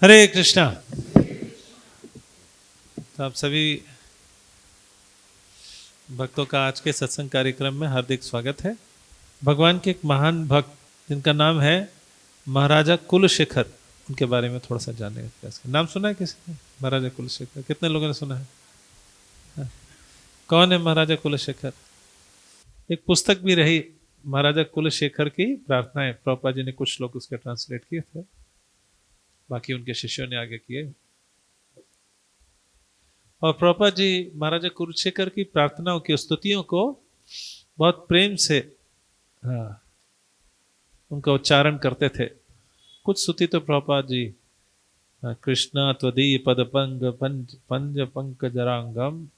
हरे कृष्णा। तो आप सभी भक्तों का आज के सत्संग कार्यक्रम में हार्दिक स्वागत है। भगवान के एक महान भक्त जिनका नाम है महाराजा कुलशेखर, उनके बारे में थोड़ा सा जानने का प्रयास करें। नाम सुना है किसी ने? महाराजा कुलशेखर कितने लोगों ने सुना है? हाँ। कौन है महाराजा कुलशेखर? एक पुस्तक भी रही महाराजा कुलशेखर की प्रार्थनाएं, प्रभुपाद जी ने कुछ श्लोक उसके ट्रांसलेट किए थे, बाकी उनके शिष्यों ने आगे किए। और प्रभुपाद जी महाराजा कुलशेखर की प्रार्थनाओं की स्तुतियों को बहुत प्रेम से उनका उच्चारण करते थे। कुछ स्तुति तो प्रभुपाद जी कृष्णा त्वदीय पद पंग पंज पंकजरांगम,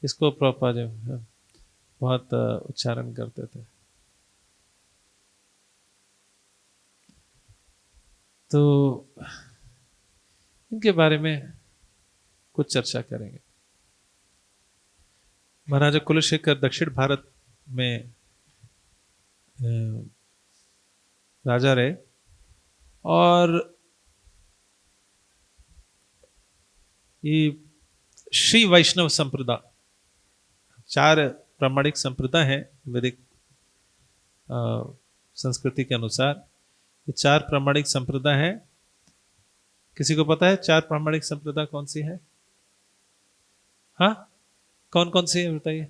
इसको प्रभुपाद जी बहुत उच्चारण करते थे। तो इनके बारे में कुछ चर्चा करेंगे। महाराजा कुलशेखर दक्षिण भारत में राजा रहे और ये श्री वैष्णव संप्रदाय, 4 प्रामाणिक संप्रदाय हैं वैदिक संस्कृति के अनुसार। ये 4 प्रामाणिक संप्रदाय हैं। किसी को पता है 4 प्रामाणिक संप्रदाय कौन सी है? हाँ, कौन कौन सी है बताइए?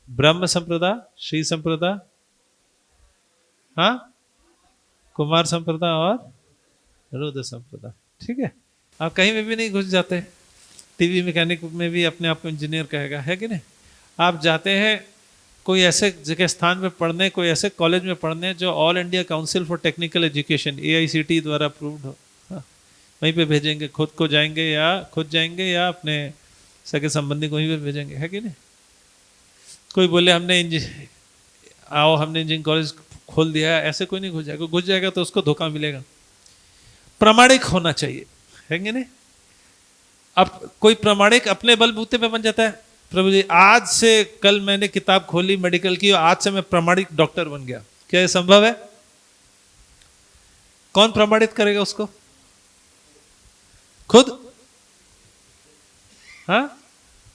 ब्रह्म संप्रदाय, श्री संप्रदाय, हाँ, कुमार संप्रदाय और रुद्र संप्रदाय। ठीक है, आप कहीं में भी नहीं घुस जाते। टीवी मैकेनिक में भी अपने आप को इंजीनियर कहेगा, है कि नहीं? आप जाते हैं कोई ऐसे जगह स्थान में पढ़ने, कोई ऐसे कॉलेज में पढ़ने जो all India council for technical education AICTE द्वारा अप्रूव्ड हो, हाँ, वहीं पे भेजेंगे। खुद जाएंगे या अपने सगे संबंधी को वहीं पे भेजेंगे, है कि नहीं? कोई बोले हमने इंजीनियरिंग कॉलेज खोल दिया है, ऐसे कोई नहीं घुस जाएगा। घुस जाएगा तो उसको धोखा मिलेगा। प्रामाणिक होना चाहिए, है कि नहीं? अब कोई प्रामाणिक अपने बलबूते पे बन जाता है। प्रभु जी आज से कल मैंने किताब खोली मेडिकल की और आज से मैं प्रामाणिक डॉक्टर बन गया, क्या ये संभव है? कौन प्रमाणित करेगा उसको? खुद? हाँ,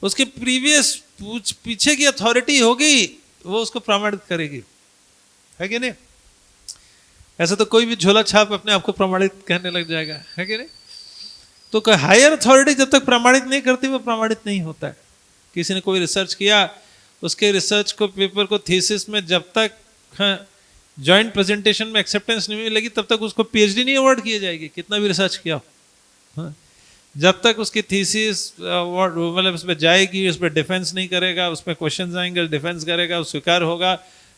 उसके प्रीवियस पीछे की अथॉरिटी होगी, वो उसको प्रमाणित करेगी, है कि नहीं? ऐसा तो कोई भी झोला छाप अपने आप को प्रमाणित कहने लग जाएगा, है कि नहीं? तो कोई हायर अथॉरिटी जब तक प्रमाणित नहीं करती वो प्रमाणित नहीं होता है। किसी ने कोई रिसर्च किया, उसके रिसर्च को पेपर को थीसिस में जब तक जॉइंट प्रेजेंटेशन में एक्सेप्टेंस नहीं मिलेगी तब तक उसको PhD नहीं अवार्ड की जाएगी, कितना भी रिसर्च किया हो। जब तक उसकी थीसिस मतलब उस पर जाएगी, उस पर डिफेंस नहीं करेगा, उस पर क्वेश्चन आएंगे, डिफेंस करेगा, स्वीकार होगा।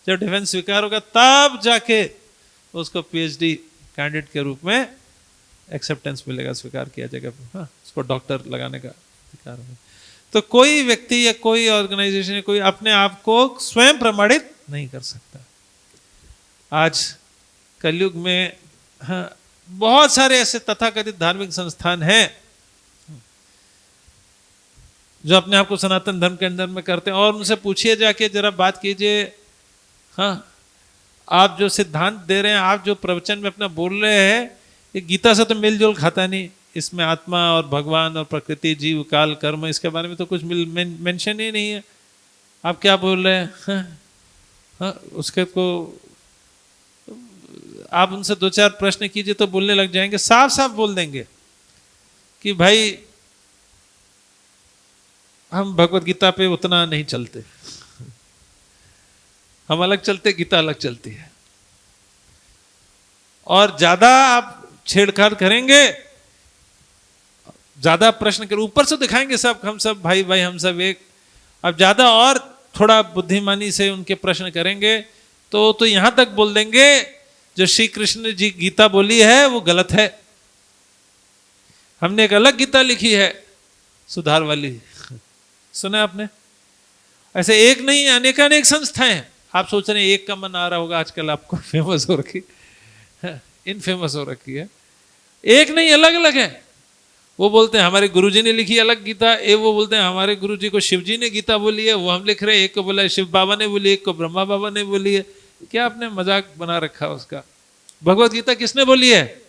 जब डिफेंस स्वीकार होगा तब जाके उसको PhD कैंडिडेट के रूप में एक्सेप्टेंस मिलेगा, स्वीकार किया जाएगा। हाँ, उसको डॉक्टर लगाने का अधिकार होगा। तो कोई व्यक्ति या कोई ऑर्गेनाइजेशन या कोई अपने आप को स्वयं प्रमाणित नहीं कर सकता। आज कलयुग में हाँ, बहुत सारे ऐसे तथाकथित धार्मिक संस्थान हैं जो अपने आप को सनातन धर्म के अंदर में करते हैं। और उनसे पूछिए जाके, जरा बात कीजिए, हाँ, आप जो सिद्धांत दे रहे हैं, आप जो प्रवचन में अपना बोल रहे हैं, ये गीता से तो मिलजुल खाता नहीं। इसमें आत्मा और भगवान और प्रकृति, जीव, काल, कर्म, इसके बारे में तो कुछ मेंशन ही नहीं है। आप क्या बोल रहे हैं? हाँ, उसके को आप उनसे 2-4 प्रश्न कीजिए तो बोलने लग जाएंगे, साफ साफ बोल देंगे कि भाई हम भगवत गीता पे उतना नहीं चलते, हम अलग चलते, गीता अलग चलती है। और ज्यादा आप छेड़छाड़ करेंगे, ज्यादा प्रश्न कर, ऊपर से दिखाएंगे सब हम सब भाई भाई, हम सब एक। अब ज्यादा और थोड़ा बुद्धिमानी से उनके प्रश्न करेंगे तो यहां तक बोल देंगे जो श्री कृष्ण जी गीता बोली है वो गलत है, हमने एक अलग गीता लिखी है, सुधार वाली। सुना आपने? ऐसे एक नहीं, अनेकानेक संस्थाएं हैं। आप सोच रहे हैं एक का मन आ रहा होगा, आजकल आपको फेमस हो रखी, इनफेमस हो रखी है। एक नहीं, अलग अलग है। वो बोलते हैं हमारे गुरुजी ने लिखी अलग गीता, वो बोलते हैं हमारे गुरुजी को शिवजी ने गीता बोली है, वो हम लिख रहे हैं। एक को बोला शिव बाबा ने बोली, एक को ब्रह्मा बाबा ने बोली है। क्या आपने मजाक बना रखा उसका? भगवत गीता किसने बोली है?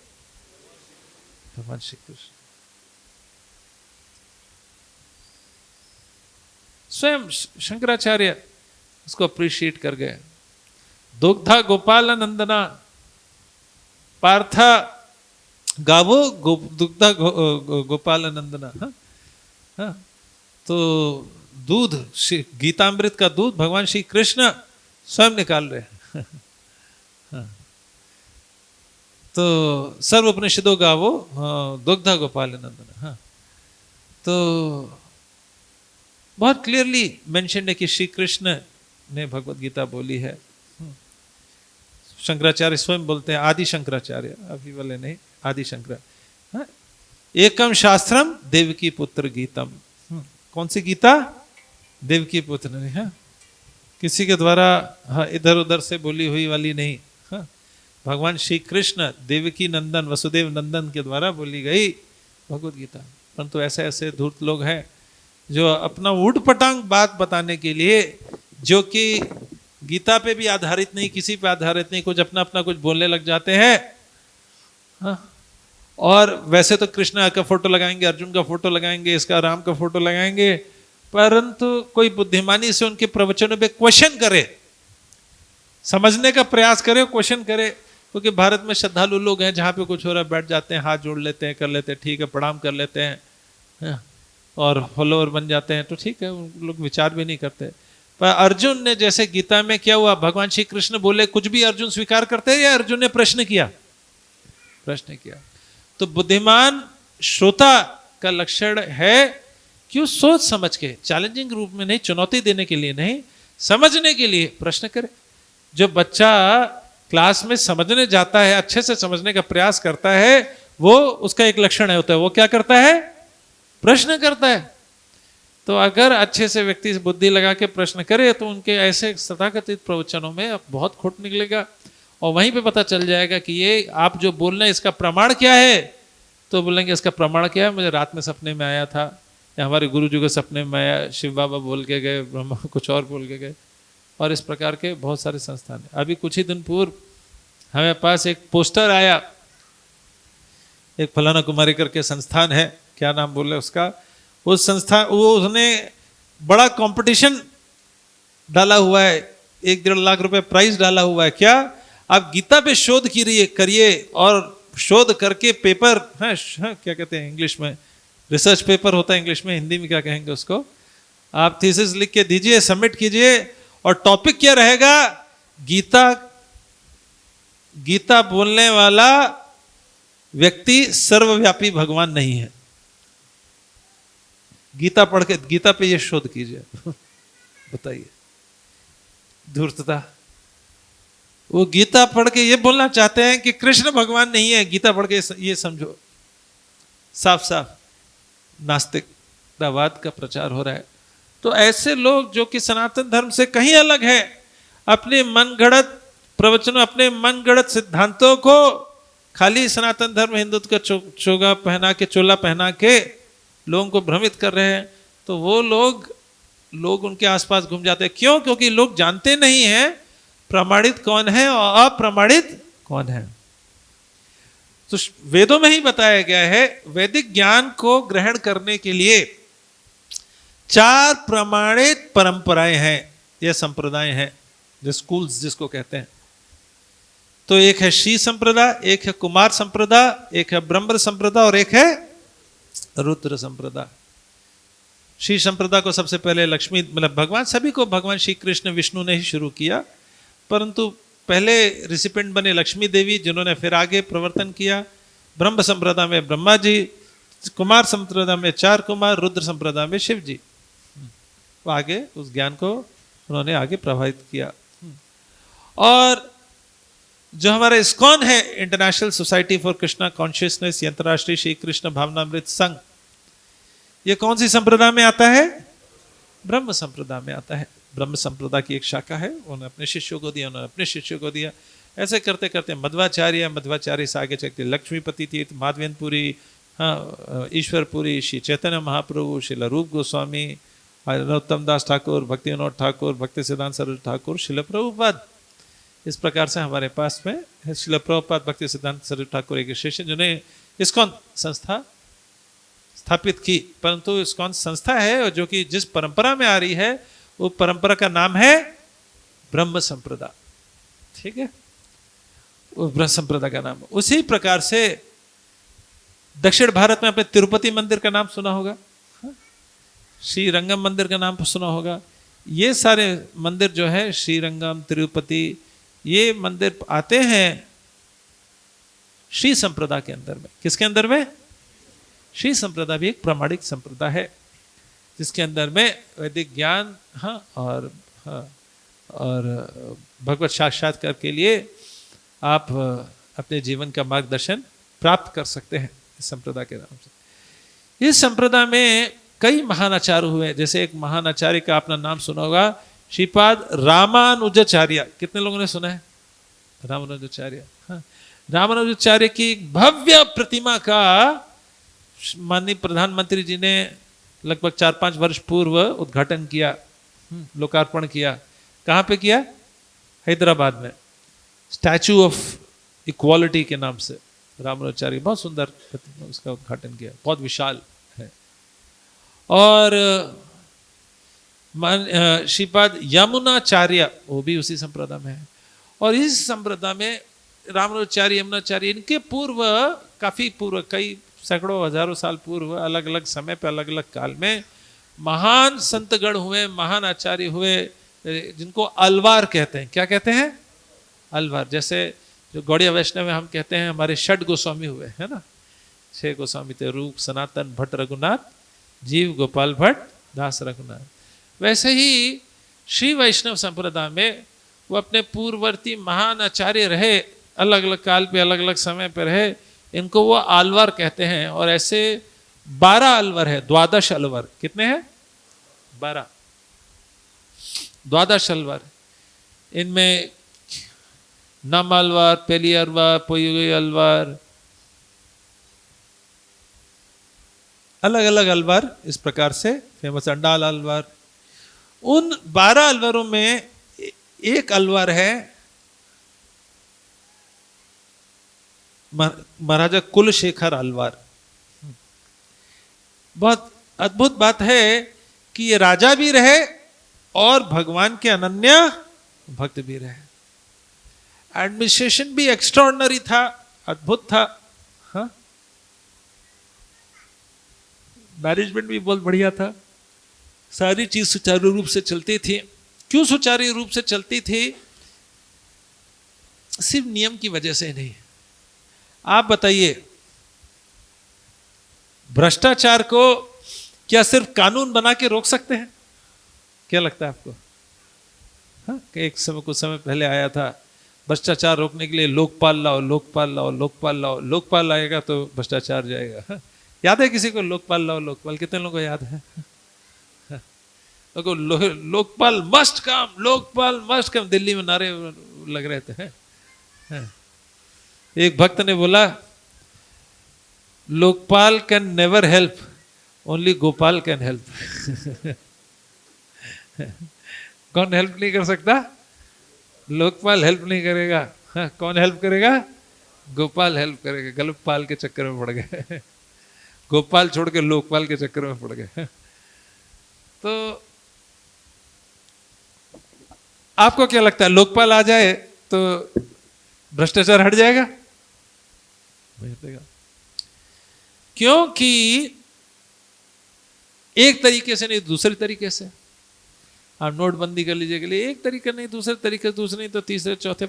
भगवान श्री कृष्ण स्वयं शंकराचार्य उसको अप्रिशिएट कर गए। दुग्धा गोपाल नंदना पार्थ गावो दुग्धा गोपाल नंदना। हाँ हाँ, तो दूध गीतामृत का दूध भगवान श्री कृष्ण स्वयं निकाल रहे हैं। हाँ, तो सर्व उपनिषदों गावो दुग्धा गोपाल नंदना। हाँ, तो बहुत क्लियरली मेंशन है कि श्री कृष्ण ने भगवत गीता बोली है। शंकराचार्य स्वयं बोलते हैं, आदि शंकराचार्य, अभी वाले नहीं, आदि शंकर। हाँ? एकम शास्त्रम देवकी पुत्र गीतम। कौन सी गीता? देवकी पुत्र ने। हाँ? किसी के द्वारा हाँ इधर उधर से बोली हुई वाली नहीं। हाँ? भगवान श्री कृष्ण देवकी नंदन वसुदेव नंदन के द्वारा बोली गई भगवत गीता। परंतु ऐसे ऐसे धूर्त लोग हैं जो अपना ऊट पटांग बात बताने के लिए, जो कि गीता पे भी आधारित नहीं, किसी पे आधारित नहीं, कुछ अपना अपना कुछ बोलने लग जाते हैं। हाँ? और वैसे तो कृष्ण का फोटो लगाएंगे, अर्जुन का फोटो लगाएंगे, इसका राम का फोटो लगाएंगे, परंतु कोई बुद्धिमानी से उनके प्रवचनों पे क्वेश्चन करे, समझने का प्रयास करे, क्वेश्चन करे। क्योंकि भारत में श्रद्धालु लोग हैं, जहाँ पे कुछ हो रहा है बैठ जाते हैं, हाथ जोड़ लेते हैं, कर लेते हैं, ठीक है, प्रणाम कर लेते हैं। हाँ? और फॉलोअर बन जाते हैं, तो ठीक है, उन लोग विचार भी नहीं करते। पर अर्जुन ने जैसे गीता में क्या हुआ, भगवान श्री कृष्ण बोले कुछ भी अर्जुन स्वीकार करते हैं, या अर्जुन ने प्रश्न किया? प्रश्न किया। तो बुद्धिमान श्रोता का लक्षण है कि वो सोच समझ के, चैलेंजिंग रूप में नहीं, चुनौती देने के लिए नहीं, समझने के लिए प्रश्न करे। जो बच्चा क्लास में समझने जाता है, अच्छे से समझने का प्रयास करता है, वो उसका एक लक्षण है होता है, वो क्या करता है? प्रश्न करता है। तो अगर अच्छे से व्यक्ति बुद्धि लगा के प्रश्न करे तो उनके ऐसे तथाकथित प्रवचनों में बहुत खोट निकलेगा, और वहीं पे पता चल जाएगा कि ये आप जो बोल रहे हैं इसका प्रमाण क्या है। तो बोलेंगे इसका प्रमाण क्या है? मुझे रात में सपने में आया था, या हमारे गुरु जी के सपने में आया, शिव बाबा बोल के गए, ब्रह्मा कुछ और बोल के गए, और इस प्रकार के बहुत सारे संस्थान हैं। अभी कुछ ही दिन पूर्व हमें पास एक पोस्टर आया, एक फलाना कुमारी करके संस्थान है, क्या नाम बोले उसका, उस संस्थान, वो उसने बड़ा कंपटीशन डाला हुआ है, 1-1.5 लाख रुपए प्राइस डाला हुआ है। क्या? आप गीता पे शोध करिए और शोध करके पेपर, क्या कहते हैं इंग्लिश में, रिसर्च पेपर होता है इंग्लिश में, हिंदी में क्या कहेंगे उसको, आप थीसिस लिख के दीजिए, सबमिट कीजिए, और टॉपिक क्या रहेगा? गीता बोलने वाला व्यक्ति सर्वव्यापी भगवान नहीं है। गीता पढ़ के गीता पे ये शोध कीजिए। बताइए धूर्तता। वो गीता पढ़ के ये बोलना चाहते हैं कि कृष्ण भगवान नहीं है, गीता पढ़ के ये समझो, साफ साफ नास्तिकतावाद का प्रचार हो रहा है। तो ऐसे लोग जो कि सनातन धर्म से कहीं अलग है, अपने मनगढ़ंत प्रवचनों, अपने मनगढ़ंत सिद्धांतों को खाली सनातन धर्म हिंदुत्व का चोगा पहना के, चोला पहना के लोगों को भ्रमित कर रहे हैं, तो वो लोग उनके आसपास घूम जाते हैं। क्यों? क्योंकि लोग जानते नहीं हैं प्रमाणित कौन है और अप्रमाणित कौन है। तो वेदों में ही बताया गया है, वैदिक ज्ञान को ग्रहण करने के लिए 4 प्रमाणित परंपराएं हैं, ये संप्रदाय हैं, जो स्कूल्स जिसको कहते हैं। तो एक है श्री संप्रदाय, एक है कुमार संप्रदाय, एक है ब्रह्म संप्रदाय, और एक है रुद्र संप्रदाय। श्री संप्रदाय को सबसे पहले लक्ष्मी, मतलब भगवान, सभी को भगवान श्री कृष्ण विष्णु ने ही शुरू किया, परंतु पहले रिसिपेंट बने लक्ष्मी देवी, जिन्होंने फिर आगे प्रवर्तन किया। ब्रह्म संप्रदाय में ब्रह्मा जी, कुमार संप्रदाय में 4 कुमार, रुद्र संप्रदाय में शिव जी। वो आगे उस ज्ञान को उन्होंने आगे प्रभावित किया। और जो हमारा इस्कॉन है, international society for Krishna consciousness, अंतर्राष्ट्रीय श्री कृष्ण भावनामृत संघ, ये कौन सी संप्रदाय में आता है? ब्रह्म संप्रदाय में आता है। ब्रह्म संप्रदाय की एक शाखा है, उन्होंने अपने शिष्यों को दिया, उन्होंने अपने शिष्यों को दिया, ऐसे करते करते मध्वाचार्य से आगे चलते लक्ष्मीपति तीर्थ, माधवेंद्रपुरी, ईश्वरपुरी, श्री चैतन्य महाप्रभु, श्रील रूप गोस्वामी, नरोत्तम दास ठाकुर, भक्ति विनोद ठाकुर, भक्ति सिद्धांत सरस्वती ठाकुर, श्रील प्रभुपाद। इस प्रकार से हमारे पास में श्रील प्रभुपाद, भक्ति सिद्धांत सरस्वती ठाकुर एक शिष्य, जिन्हें इस्कॉन संस्था स्थापित की, परंतु इस्कॉन संस्था है जो कि जिस परंपरा में आ रही है वो परंपरा का नाम है ब्रह्म संप्रदाय। ठीक है, वो ब्रह्म संप्रदाय का नाम। उसी प्रकार से दक्षिण भारत में आपने तिरुपति मंदिर का नाम सुना होगा, श्री रंगम मंदिर का नाम सुना होगा। ये सारे मंदिर जो है श्री रंगम, तिरुपति, ये मंदिर आते हैं श्री संप्रदाय के अंदर में। किसके अंदर में? श्री संप्रदाय भी एक प्रामाणिक संप्रदाय है जिसके अंदर में वैदिक ज्ञान और भगवत साक्षात्कार के लिए आप अपने जीवन का मार्गदर्शन प्राप्त कर सकते हैं इस संप्रदाय के नाम से। इस संप्रदाय में कई महान आचार्य हुए, जैसे एक महान आचार्य का अपना नाम सुना होगा, श्रीपाद रामानुजाचार्य। कितने लोगों ने सुना है रामानुजाचार्य? हाँ, रामानुजाचार्य की एक भव्य प्रतिमा का माननीय प्रधानमंत्री जी ने लगभग 4-5 वर्ष पूर्व उद्घाटन किया, लोकार्पण किया। कहाँ पे किया? हैदराबाद में, स्टैचू ऑफ इक्वालिटी के नाम से रामानुजाचार्य, बहुत सुंदर प्रतिमा, उसका उद्घाटन किया, बहुत विशाल है। और श्रीपाद यमुनाचार्य, वो भी उसी संप्रदाय में है। और इस संप्रदाय में रामानुजाचार्य, यमुनाचार्य, इनके पूर्व, काफी पूर्व, कई सैकड़ों हजारों साल पूर्व, अलग अलग समय पे अलग अलग काल में महान संतगण हुए, महान आचार्य हुए, जिनको अलवार कहते हैं। क्या कहते हैं? अलवार। जैसे जो गौड़ीय वैष्णव में हम कहते हैं हमारे षड गोस्वामी हुए, है ना, 6 गोस्वामी थे, रूप, सनातन, भट्ट, रघुनाथ, जीव, गोपाल भट्ट, दास रघुनाथ। वैसे ही श्री वैष्णव संप्रदाय में वो अपने पूर्ववर्ती महान आचार्य रहे, अलग अलग काल पे अलग अलग समय पर रहे, इनको वो अलवार कहते हैं। और ऐसे 12 अलवर है, 12 अलवर। कितने हैं? 12, 12 अलवर। इनमें नम अलवार, पेली अलवार, पोयुगी अलवार, अलग अलग अलवार इस प्रकार से फेमस, अंडाल अलवार। उन 12 अलवारों में एक अलवार है महाराजा कुलशेखर अलवार। बहुत अद्भुत बात है कि ये राजा भी रहे और भगवान के अनन्य भक्त भी रहे। एडमिनिस्ट्रेशन भी एक्स्ट्राऑर्डिनरी था, अद्भुत था। हाँ, मैनेजमेंट भी बहुत बढ़िया था, सारी चीज सुचारू रूप से चलती थी। क्यों सुचारू रूप से चलती थी? सिर्फ नियम की वजह से नहीं। आप बताइए, भ्रष्टाचार को क्या सिर्फ कानून बना के रोक सकते हैं? क्या लगता है आपको? हाँ, एक समय, कुछ समय पहले आया था, भ्रष्टाचार रोकने के लिए लोकपाल लाओ, लोकपाल लाओ, लोकपाल लाओ। लोकपाल लाएगा तो भ्रष्टाचार जाएगा। हाँ? याद है किसी को लोकपाल लाओ, लोकपाल? कितने लोगों को याद है? हाँ? Lokpal must come, Lokpal must come, Delhi में नारे लग रहे थे। हाँ? एक भक्त ने बोला, Lokpal can never help, only Gopal can help. कौन हेल्प नहीं कर सकता? लोकपाल हेल्प नहीं करेगा। हाँ, कौन हेल्प करेगा? गोपाल हेल्प करेगा। गलपाल के चक्कर में पड़ गए। गोपाल छोड़ के लोकपाल के चक्कर में पड़ गए। तो आपको क्या लगता है, लोकपाल आ जाए तो भ्रष्टाचार हट जाएगा? क्योंकि एक तरीके से नहीं, दूसरे तरीके से। आप नोटबंदी कर लीजिए के लिए एक तरीका नहीं, दूसरे तरीके से, दूसरे नहीं तो तीसरे चौथे।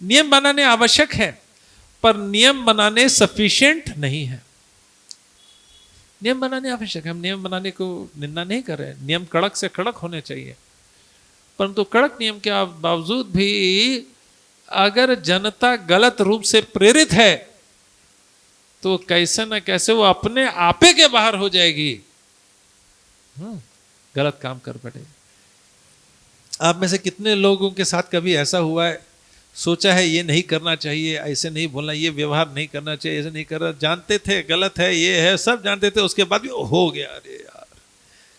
नियम बनाने आवश्यक है, पर नियम बनाने सफिशिएंट नहीं है। नियम बनाने आवश्यक है, हम नियम बनाने को निंदा नहीं कर रहे हैं। नियम कड़क से कड़क होने चाहिए, परंतु कड़क नियम के बावजूद भी अगर जनता गलत रूप से प्रेरित है तो कैसे न कैसे वो अपने आपे के बाहर हो जाएगी, गलत काम कर बैठे। आप में से कितने लोगों के साथ कभी ऐसा हुआ है, सोचा है ये नहीं करना चाहिए, ऐसे नहीं बोलना, ये व्यवहार नहीं करना चाहिए, ऐसे नहीं करना, जानते थे गलत है, ये है, सब जानते थे, उसके बाद भी हो गया। अरे यार,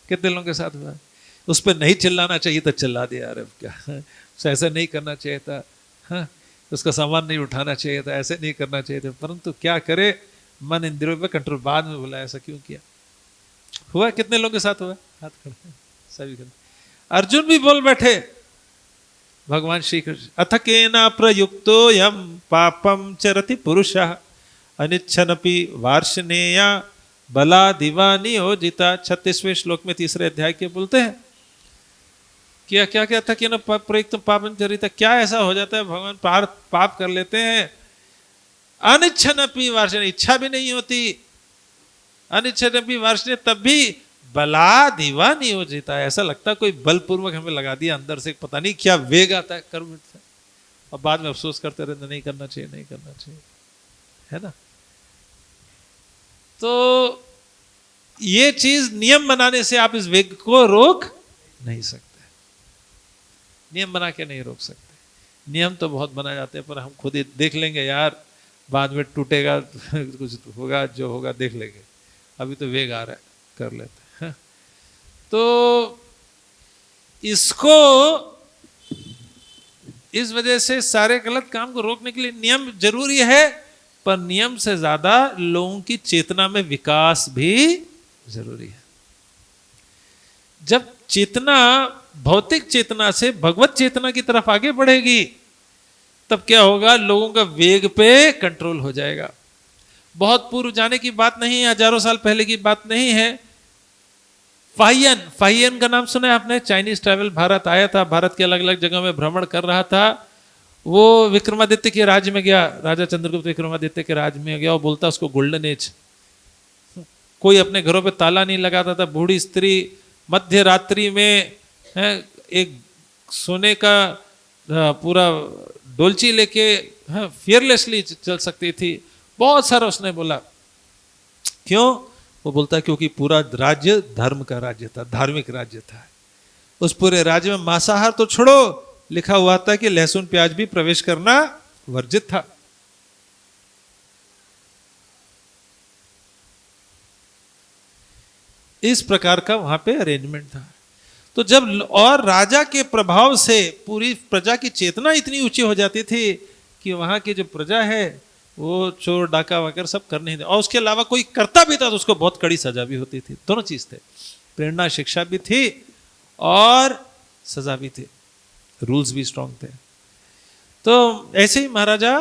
कितने लोगों के साथ हुआ? उस पर नहीं चिल्लाना चाहिए था, चिल्ला दिया। यार अब क्या, ऐसा नहीं करना चाहिए था, हाँ, उसका सामान नहीं उठाना चाहिए था, ऐसे नहीं करना चाहिए था, परंतु क्या करे, मन इंद्रियों पे कंट्रोल। बाद में बोला ऐसा क्यों किया। हुआ कितने लोगों के साथ हुआ, हाथ खड़े सभी कर। अर्जुन भी बोल बैठे भगवान श्री कृष्ण, अथ केना प्रयुक्तो यम पापम चरति पुरुषः अनिच्छनपि वार्ष्णेया बलादिवा नियोजिता। 36वें श्लोक में 3रे अध्याय के बोलते हैं क्या क्या क्या था कि ना प्रयुक्त पापम चरिता, क्या ऐसा हो जाता है भगवान पाप कर लेते हैं। अनिच्छनपि वार्ष्णे, इच्छा भी नहीं होती, अनिच्छनपि वार्ष्णे, तब भी बलादिवा नियोजिता, ऐसा लगता है कोई बलपूर्वक हमें लगा दिया अंदर से, पता नहीं क्या वेग आता है कर बैठता है, और बाद में अफसोस करते रहते नहीं करना चाहिए नहीं करना चाहिए, है ना। तो ये चीज नियम बनाने से आप इस वेग को रोक नहीं सकते, नियम बना के नहीं रोक सकते। नियम तो बहुत बनाए जाते हैं पर हम खुद ही देख लेंगे यार, बाद में टूटेगा कुछ होगा, जो होगा देख लेंगे, अभी तो वेग आ रहा है कर लेते हैं। तो इसको इस वजह से सारे गलत काम को रोकने के लिए नियम जरूरी है, पर नियम से ज्यादा लोगों की चेतना में विकास भी जरूरी है। जब चेतना भौतिक चेतना से भगवत चेतना की तरफ आगे बढ़ेगी तब क्या होगा, लोगों का वेग पे कंट्रोल हो जाएगा। बहुत पूर्व जाने की बात नहीं है, हजारों साल पहले की बात नहीं है। फाहियन का नाम सुना है आपने? चाइनीज ट्रैवल भारत आया था, भारत के अलग अलग जगह में भ्रमण कर रहा था। वो विक्रमादित्य के राज्य में गया, राजा चंद्रगुप्त विक्रमादित्य के राज्य में गया, वो बोलता उसको गोल्डन एज। कोई अपने घरों पे ताला नहीं लगाता था, बूढ़ी स्त्री मध्य रात्रि में एक सोने का पूरा डोलची लेके फियरलेसली चल सकती थी। बहुत सारा उसने बोला, क्यों? वो बोलता क्योंकि पूरा राज्य धर्म का राज्य था, धार्मिक राज्य था। उस पूरे राज्य में मांसाहार तो छोड़ो, लिखा हुआ था कि लहसुन प्याज भी प्रवेश करना वर्जित था। इस प्रकार का वहां पे अरेंजमेंट था। तो जब और राजा के प्रभाव से पूरी प्रजा की चेतना इतनी ऊंची हो जाती थी कि वहां की जो प्रजा है वो चोर डाका वगैरह सब करने ही, और उसके अलावा कोई करता भी था तो उसको बहुत कड़ी सजा भी होती थी। दोनों चीज थे, प्रेरणा शिक्षा भी थी और सजा भी थी, रूल्स भी स्ट्रांग थे। तो ऐसे ही महाराजा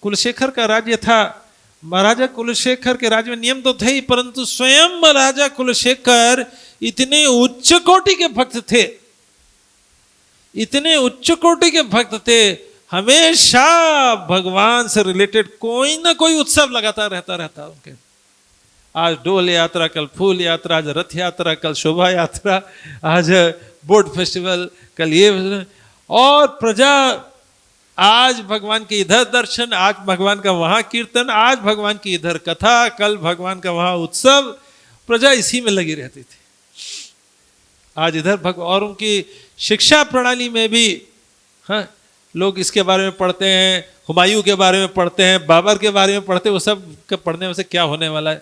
कुलशेखर का राज्य था। महाराजा कुलशेखर के राज्य में नियम तो थे ही, परंतु स्वयं महाराजा कुलशेखर इतने उच्च कोटि के भक्त थे, इतने उच्च कोटि के भक्त थे, हमेशा भगवान से रिलेटेड कोई ना कोई उत्सव लगातार रहता उनके। आज डोल यात्रा, कल फूल यात्रा, आज रथ यात्रा, कल शोभा यात्रा, आज बोट फेस्टिवल, कल ये, और प्रजा आज भगवान के इधर दर्शन, आज भगवान का वहां कीर्तन, आज भगवान की इधर कथा, कल भगवान का वहां उत्सव, प्रजा इसी में लगी रहती थी। आज इधर और उनकी शिक्षा प्रणाली में भी लोग इसके बारे में पढ़ते हैं, हुमायूं के बारे में पढ़ते हैं, बाबर के बारे में पढ़ते हैं। वो सब पढ़ने में से क्या होने वाला है?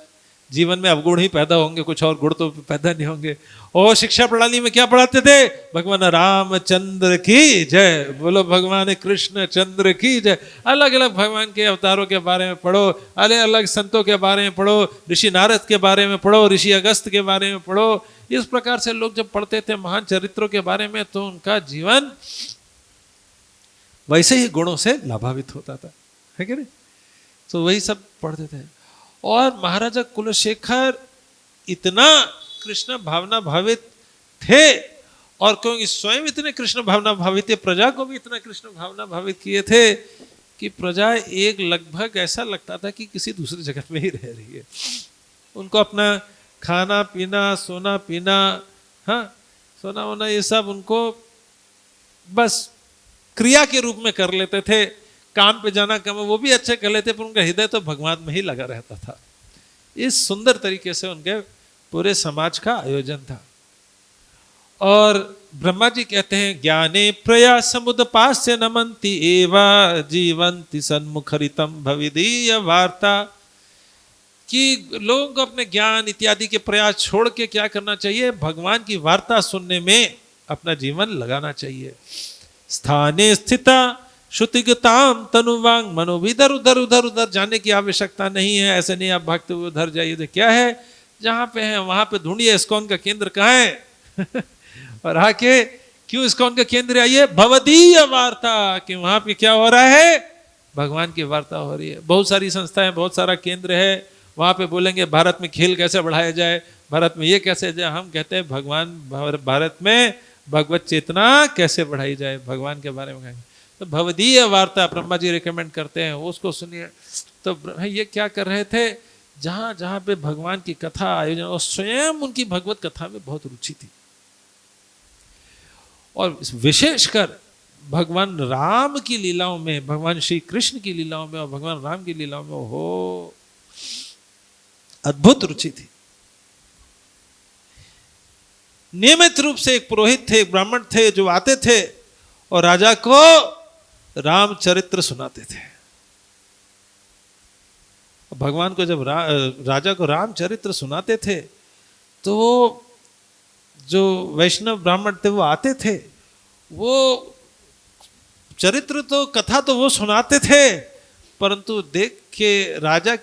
जीवन में अवगुण ही पैदा होंगे, कुछ और गुण तो पैदा नहीं होंगे। और शिक्षा प्रणाली में क्या पढ़ाते थे? भगवान रामचंद्र की जय, बोलो भगवान कृष्ण चंद्र की जय। अलग अलग भगवान के अवतारों के बारे में पढ़ो, अलग अलग संतों के बारे में पढ़ो, ऋषि नारद के बारे में पढ़ो, ऋषि अगस्त के बारे में पढ़ो। इस प्रकार से लोग जब पढ़ते थे महान चरित्रों के बारे में, तो उनका जीवन वैसे ही गुणों से लाभान्वित होता था, है कि नहीं? तो वही सब पढ़ते थे। और महाराजा कुलशेखर इतना कृष्ण भावना भावित थे, और क्योंकि स्वयं इतने कृष्ण भावना भावित थे, प्रजा को भी इतना कृष्ण भावना भावित किए थे कि प्रजा एक लगभग ऐसा लगता था कि किसी दूसरे जगत में ही रह रही है। उनको अपना खाना पीना, सोना पीना, सोना वोना, ये सब उनको बस क्रिया के रूप में कर लेते थे। काम पे जाना कम, वो भी अच्छे कर लेते, पर उनका हृदय तो भगवान में ही लगा रहता था। इस सुंदर तरीके से उनके पूरे समाज का आयोजन था। और ब्रह्मा जी कहते हैं, ज्ञाने प्रया समुदपास्य नमन्ति एवा जीवंति सन्मुखरितम भविदीय वार्ता, कि लोगों को अपने ज्ञान इत्यादि के प्रयास छोड़ के क्या करना चाहिए? भगवान की वार्ता सुनने में अपना जीवन लगाना चाहिए। स्थाने स्थिता श्रुतिगताम तनुवांग मनो, इधर उधर उधर उधर जाने की आवश्यकता नहीं है। ऐसे नहीं आप भागते हुए उधर जाइए, तो क्या है जहां पे है वहां पे ढूंढिए इस्कॉन का केंद्र कहाँ है और आके क्यों इस्कॉन का केंद्र आइए, भवदीय वार्ता, कि वहां पे क्या हो रहा है, भगवान की वार्ता हो रही है। बहुत सारी संस्थाएं, बहुत सारा केंद्र है, वहां पे बोलेंगे भारत में खेल कैसे बढ़ाया जाए, भारत में ये कैसे जाए। हम कहते हैं भगवान, भारत में भगवत चेतना कैसे बढ़ाई जाए, भगवान के बारे में कहेंगे। तो भवदीय वार्ता ब्रह्मा जी रिकमेंड करते हैं, उसको सुनिए। तो ये क्या कर रहे थे, जहां जहां पे भगवान की कथा आयोजन, और स्वयं उनकी भगवत कथा में बहुत रुचि थी, और विशेषकर भगवान राम की लीलाओं में, भगवान श्री कृष्ण की लीलाओं में और भगवान राम की लीलाओं में हो अद्भुत रुचि थी। नियमित रूप से एक पुरोहित थे, एक ब्राह्मण थे, जो आते थे और राजा को रामचरित्र सुनाते थे। भगवान को जब राजा को रामचरित्र सुनाते थे, तो जो वैष्णव ब्राह्मण थे वो आते थे, वो चरित्र तो कथा तो वो सुनाते थे, परंतु देख के राजा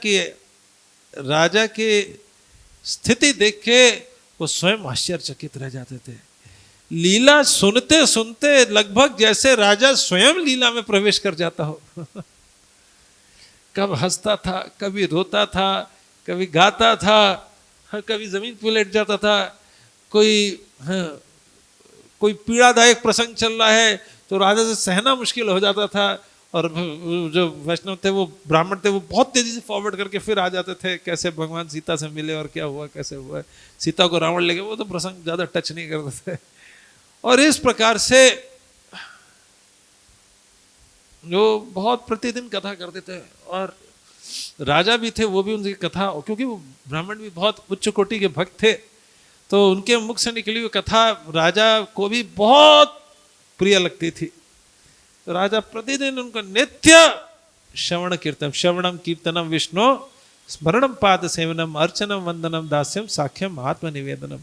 के स्थिति देख के वो स्वयं आश्चर्यचकित रह जाते थे। लीला सुनते सुनते लगभग जैसे राजा स्वयं लीला में प्रवेश कर जाता हो कब हंसता था, कभी रोता था, कभी गाता था, कभी जमीन पर लेट जाता था, कोई पीड़ादायक प्रसंग चल रहा है तो राजा से सहना मुश्किल हो जाता था, और जो वैष्णव थे, वो ब्राह्मण थे, वो बहुत तेजी से फॉरवर्ड करके फिर आ जाते थे, कैसे भगवान सीता से मिले और क्या हुआ, कैसे हुआ, सीता को रावण ले गए, वो तो प्रसंग ज्यादा टच नहीं करते थे। और इस प्रकार से जो बहुत प्रतिदिन कथा करते थे, और राजा भी थे, वो भी उनकी कथा, क्योंकि वो ब्राह्मण भी बहुत उच्च कोटि के भक्त थे, तो उनके मुख से निकली हुई कथा राजा को भी बहुत प्रिय लगती थी। तो राजा प्रतिदिन उनको नित्य श्रवण कीर्तन, श्रवणम कीर्तनम विष्णु स्मरणम पाद सेवनम अर्चनम वंदनम दास्यम साख्यम आत्मनिवेदनम।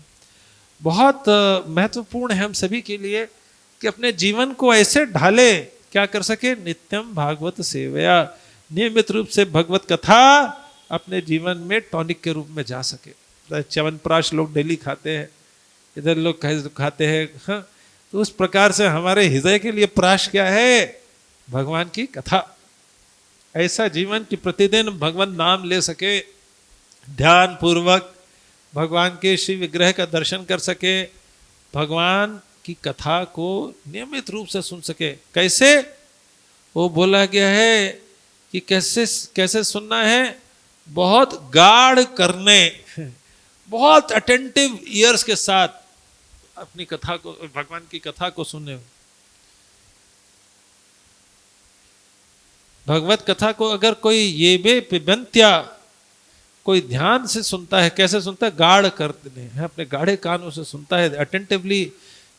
बहुत महत्वपूर्ण है हम सभी के लिए कि अपने जीवन को ऐसे ढाले, क्या कर सके, नित्यम भागवत सेवया, नियमित रूप से भगवत कथा अपने जीवन में टॉनिक के रूप में जा सके। च्यवनप्राश लोग डेली खाते हैं, इधर लोग खाते हैं, हाँ, तो उस प्रकार से हमारे हृदय के लिए प्राश क्या है, भगवान की कथा। ऐसा जीवन कि प्रतिदिन भगवान नाम ले सके, ध्यान पूर्वक भगवान के श्री विग्रह का दर्शन कर सके, भगवान की कथा को नियमित रूप से सुन सके। कैसे, वो बोला गया है कि कैसे कैसे सुनना है, बहुत गाढ़ करने, बहुत अटेंटिव ईयर्स के साथ अपनी कथा को, भगवान की कथा को सुने। भगवत कथा को अगर कोई ये बे पिबंत्या, कोई ध्यान से सुनता है, कैसे सुनता है, गाढ़ करने, अपने गाढ़े कानों से सुनता है, अटेंटिवली,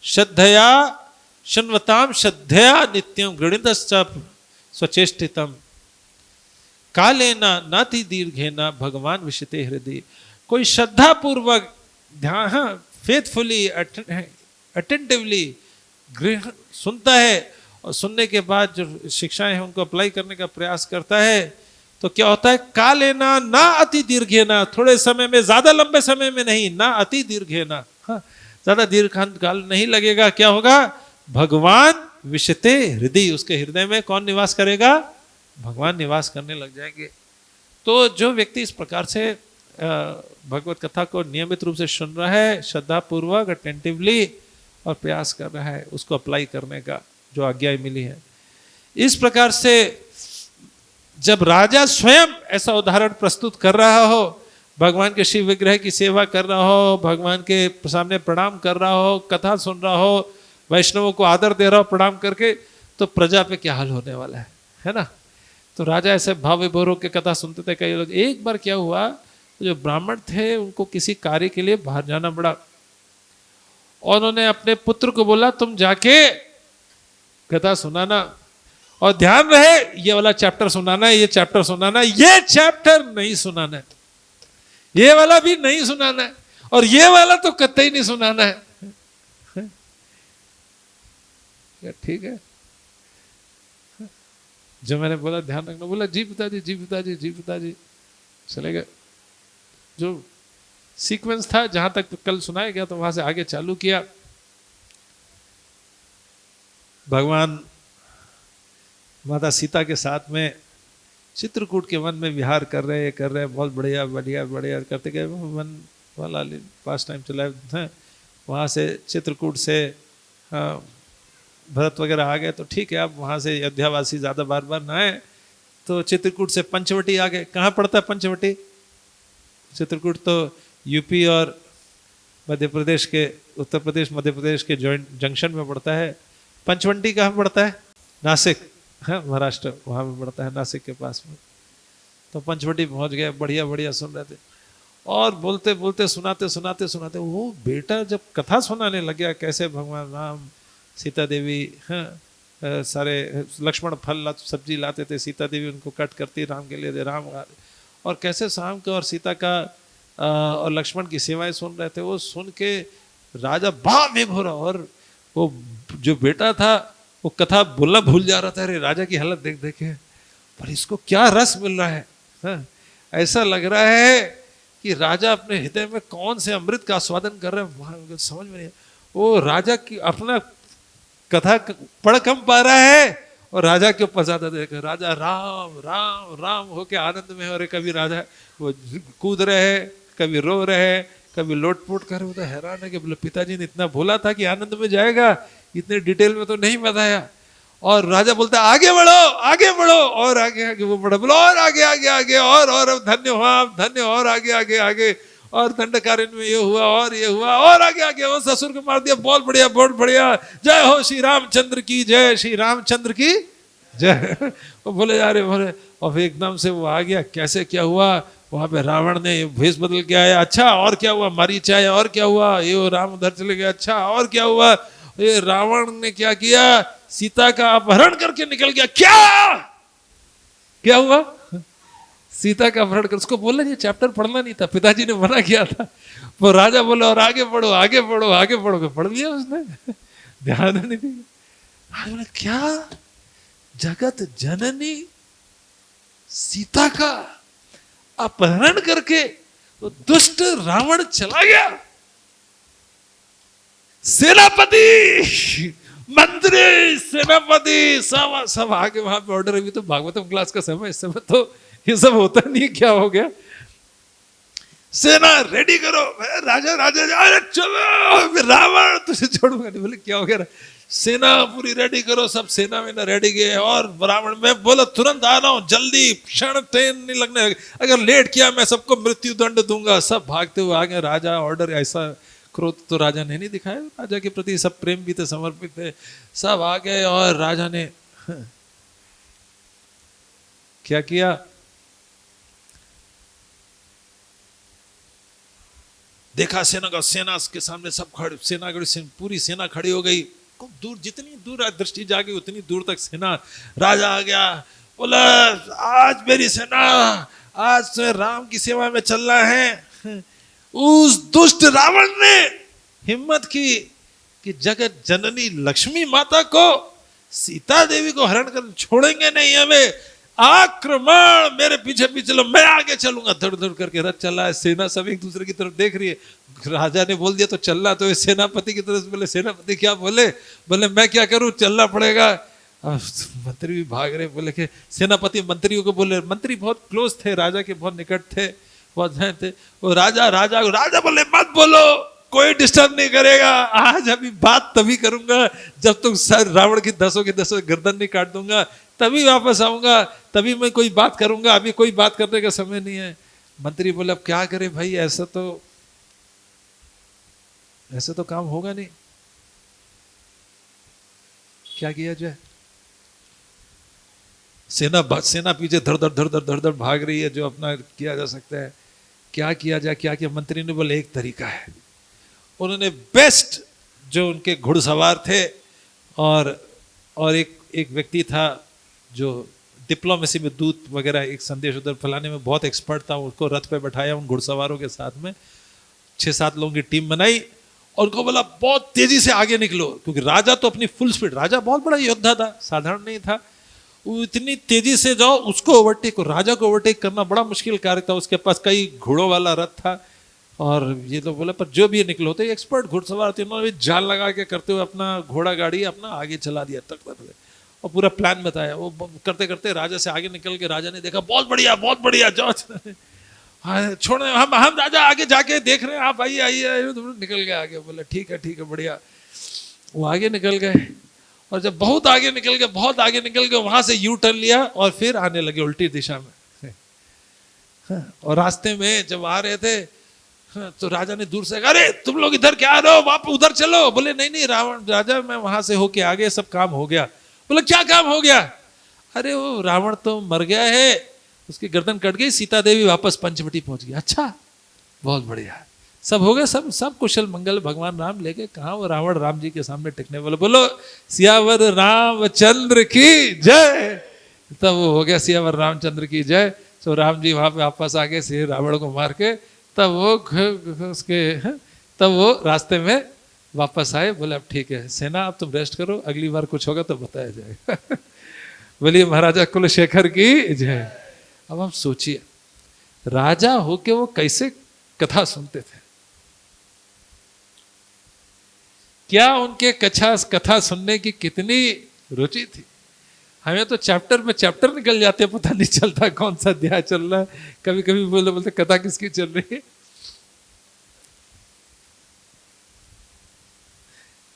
श्रद्धया शृण्वताम श्रद्धया नित्यम गृणीतश्च स्वचेष्टितम कालेना नाति दीर्घेना भगवान विशते हृदय। कोई श्रद्धा पूर्वक ध्यान, फेथफुली, अटेंटिवली सुनता है, और सुनने के बाद जो शिक्षाएं हैं उनको अप्लाई करने का प्रयास करता है, तो क्या होता है, कालेना ना अति दीर्घेना, थोड़े समय में, ज्यादा लंबे समय में नहीं, ना अति दीर्घेना, हाँ, ज्यादा दीर्घ काल नहीं लगेगा, क्या होगा, भगवान विशते हृदय, उसके हृदय में कौन निवास करेगा, भगवान निवास करने लग जाएंगे। तो जो व्यक्ति इस प्रकार से भगवत कथा को नियमित रूप से सुन रहा है, श्रद्धा पूर्वक, अटेंटिवली, और प्रयास कर रहा है उसको अप्लाई करने का, जो आज्ञा मिली है। इस प्रकार से जब राजा स्वयं ऐसा उदाहरण प्रस्तुत कर रहा हो, भगवान के शिव विग्रह की सेवा कर रहा हो, भगवान के सामने प्रणाम कर रहा हो, कथा सुन रहा हो, वैष्णवों को आदर दे रहा हो प्रणाम करके, तो प्रजा पे क्या हाल होने वाला है ना। तो राजा ऐसे भाव विभोर होकर कथा सुनते थे। कई लोग, एक बार क्या हुआ, जो ब्राह्मण थे उनको किसी कार्य के लिए बाहर जाना पड़ा, और उन्होंने अपने पुत्र को बोला तुम जाके कथा सुनाना, और ध्यान रहे ये वाला चैप्टर सुनाना है, ये चैप्टर सुनाना है, ये चैप्टर नहीं सुनाना है, ये वाला भी नहीं सुनाना है, और ये वाला तो कतई नहीं सुनाना है। ठीक है, जो मैंने बोला ध्यान रखना, बोला जी पिताजी, जी पिताजी, जी पिताजी, चले गए। जो सीक्वेंस था जहां तक कल सुनाया गया तो वहां से आगे चालू किया। भगवान माता सीता के साथ में चित्रकूट के वन में विहार कर रहे बहुत बढ़िया बढ़िया बढ़िया करते गए। वन वाला पास टाइम चला है। वहाँ से चित्रकूट से भरत वगैरह आ गए तो ठीक है, अब वहाँ से अयोध्यावासी ज़्यादा बार बार ना आए तो चित्रकूट से पंचवटी आ गए। कहाँ पड़ता है पंचवटी? चित्रकूट तो यूपी और मध्य प्रदेश के, उत्तर प्रदेश मध्य प्रदेश के जॉइंट जंक्शन में पड़ता है। पंचवटी कहाँ पड़ता है? नासिक, हाँ महाराष्ट्र, वहाँ पे पड़ता है, नासिक के पास में। तो पंचवटी पहुँच गए, बढ़िया बढ़िया सुन रहे थे और बोलते बोलते सुनाते सुनाते सुनाते वो बेटा जब कथा सुनाने लग गया कैसे भगवान राम सीता देवी, हाँ सारे लक्ष्मण फल सब्जी लाते थे, सीता देवी उनको कट करती राम के लिए, राम, और कैसे शाम के और सीता का और लक्ष्मण की सेवाएं सुन रहे थे। वो सुन के राजा बड़ा विभोर, और वो जो बेटा था वो कथा बोलना भूल जा रहा था। अरे राजा की हालत देख देखे, पर इसको क्या रस मिल रहा है, हाँ? ऐसा लग रहा है कि राजा अपने हृदय में कौन से अमृत का आस्वादन कर रहे हैं, समझ में नहीं। वो राजा की अपना कथा पढ़ कम पा रहा है और राजा के ऊपर ज्यादा देख, राजा राम राम राम होके आनंद में, और कभी राजा वो कूद रहे हैं, कभी रो रहे हैं, कभी लोटपोट कर रहे। वो तो हैरान है कि बोले पिताजी ने इतना बोला था कि आनंद में जाएगा, इतने डिटेल में तो नहीं बताया। और राजा बोलता है आगे बढ़ो आगे बढ़ो, और आगे आगे वो बढ़ा, बोलो और आगे आगे आगे, और धन्य हो आप, धन्य, और आगे आगे आगे, और दंडकारण्य में ये हुआ और ये हुआ, और आगे आगे वो ससुर को मार दिया, बहुत बढ़िया बहुत बढ़िया, जय हो श्री रामचंद्र की जय, श्री रामचंद्र की जय। वो बोले जा रहे बोले, और फिर एकदम से वो आ गया। कैसे क्या हुआ? वहां पे रावण ने भेष बदल के आया, अच्छा और क्या हुआ? मरीच आया, और क्या हुआ? ये राम उधर चले गए, अच्छा और क्या हुआ? ये रावण ने क्या किया? सीता का अपहरण करके निकल गया। क्या हुआ? सीता का अपहरण कर, उसको बोला ये चैप्टर पढ़ना नहीं था, पिताजी ने मना किया था। वो राजा बोला और आगे बढ़ो आगे बढ़ो आगे बढ़ो, पढ़ लिया उसने, ध्यान नहीं दिया। क्या जगत जननी सीता का अपहरण करके तो दुष्ट रावण चला गया। सेनापति, मंत्री, सेनापति सब आगे वहां पे ऑर्डर। अभी तो भागवतम क्लास का समय, इस समय तो ये सब होता नहीं। क्या हो गया? सेना रेडी करो, राजा राजा अरे चलो, रावण तुझे छोड़ूंगा नहीं। बोले क्या हो गया? सेना पूरी रेडी करो, सब सेना में ना रेडी गए, और रावण में बोला तुरंत आ रहा हूं, जल्दी, क्षण ट्रेन नहीं लगने, अगर लेट किया मैं सबको मृत्यु दंड दूंगा। सब भागते हुए आ गए। राजा ऑर्डर, ऐसा क्रोध तो राजा ने नहीं दिखाया, राजा के प्रति सब प्रेम भी थे, समर्पित थे। सब आ गए और राजा ने क्या किया? देखा सेना के सामने सब खड़े, सेना पूरी सेना खड़ी हो गई। दूर, जितनी दूर दृष्टि जागी उतनी दूर तक सेना। राजा आ गया, बोला आज मेरी सेना, आज तो राम की सेवा में चलना है। उस दुष्ट रावण ने हिम्मत की कि जगत जननी लक्ष्मी माता को, सीता देवी को हरण कर छोड़ेंगे नहीं हमें, आक्रमण, मेरे पीछे पीछे चलो, मैं आगे चलूंगा। धड़ धड़ करके रथ चला है, सेना सब एक दूसरे की तरफ देख रही है। राजा ने बोल दिया तो चलना, तो सेनापति की तरफ से बोले, सेनापति क्या बोले? बोले मैं क्या करूं, चलना पड़ेगा। मंत्री भी भाग रहे, बोले कि सेनापति मंत्रियों को बोले, मंत्री बहुत क्लोज थे, राजा के बहुत निकट थे, बहुत थे। वो राजा बोले मत बोलो, कोई डिस्टर्ब नहीं करेगा, आज अभी बात तभी करूंगा जब तुम सर रावण की दसों गर्दन नहीं काट दूंगा, तभी वापस आऊंगा, तभी मैं कोई बात करूंगा, अभी कोई बात करने का समय नहीं है। मंत्री बोले अब क्या करे भाई, ऐसा तो काम होगा नहीं, क्या किया जाए? सेना पीछे धड़ धड़ भाग रही है, जो अपना किया जा सकता है। क्या किया जाए, क्या किया? मंत्री ने बोले एक तरीका है। उन्होंने बेस्ट जो उनके घुड़सवार थे, और एक व्यक्ति था जो डिप्लोमेसी में, दूत वगैरह, एक संदेश उधर फैलाने में बहुत एक्सपर्ट था, उसको रथ पे बैठाया उन घुड़सवारों के साथ में, 6-7 लोगों की टीम बनाई और उनको बोला बहुत तेजी से आगे निकलो, क्योंकि राजा तो अपनी फुल स्पीड, राजा बहुत बड़ा योद्धा था, साधारण नहीं था। वो इतनी तेजी से जाओ, उसको ओवरटेक, राजा को ओवरटेक करना बड़ा मुश्किल कार्य था। उसके पास कई घोड़ों वाला रथ था, और ये तो बोला, पर जो भी निकले होते एक्सपर्ट घुड़सवार थे, उन्होंने जाल लगा के करते हुए अपना घोड़ा गाड़ी अपना आगे चला दिया तक तक, और पूरा प्लान बताया। वो करते करते राजा से आगे निकल के, राजा ने देखा बहुत बढ़िया जाओ, हाँ छोड़, हम राजा आगे जाके देख रहे हैं, आप आइए आइए, तुम निकल गए आगे। बोले ठीक है बढ़िया। वो आगे निकल गए, और जब बहुत आगे निकल गए वहां से यू टर्न लिया और फिर आने लगे उल्टी दिशा में। और रास्ते में जब आ रहे थे तो राजा ने दूर से कहा, अरे तुम लोग इधर क्या आ रहे हो, वापस उधर चलो। बोले नहीं रावण राजा, मैं वहां से होके आगे, सब काम हो गया। बोले क्या काम हो गया? अरे वो रावण तो मर गया है, उसकी गर्दन कट गई, सीता देवी वापस पंचवटी पहुंच गई। अच्छा बहुत बढ़िया, सब हो गया, सब कुशल मंगल। भगवान राम लेके कहा वो रावण राम जी के सामने टिकने वाले। बोलो सियावर रामचंद्र की जय। तब वो हो गया सियावर रामचंद्र की जय। तो राम जी वहां पे वापस आ गए, श्री रावण को मार के। तब वो रास्ते में वापस आए। बोले अब ठीक है सेना, अब तुम रेस्ट करो, अगली बार कुछ होगा तो बताया जाएगा। बोलिए महाराजा कुलशेखर की जय। अब आप सोचिए, राजा होके वो कैसे कथा सुनते थे, क्या उनके कथा सुनने की कितनी रुचि थी। हमें तो चैप्टर में चैप्टर निकल जाते, पता नहीं चलता कौन सा अध्याय चल रहा है। कभी कभी बोलते कथा किसकी चल रही है।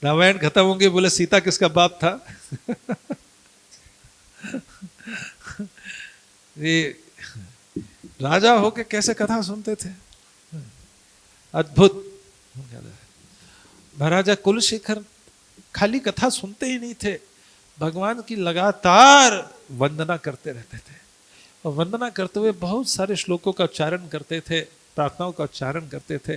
रामायण खत्म होंगे, बोले सीता किसका बाप था। ये राजा होके कैसे कथा सुनते थे, अद्भुत। महाराजा कुलशेखर खाली कथा सुनते ही नहीं थे, भगवान की लगातार वंदना करते रहते थे। और वंदना करते हुए बहुत सारे श्लोकों का उच्चारण करते थे, प्रार्थनाओं का उच्चारण करते थे।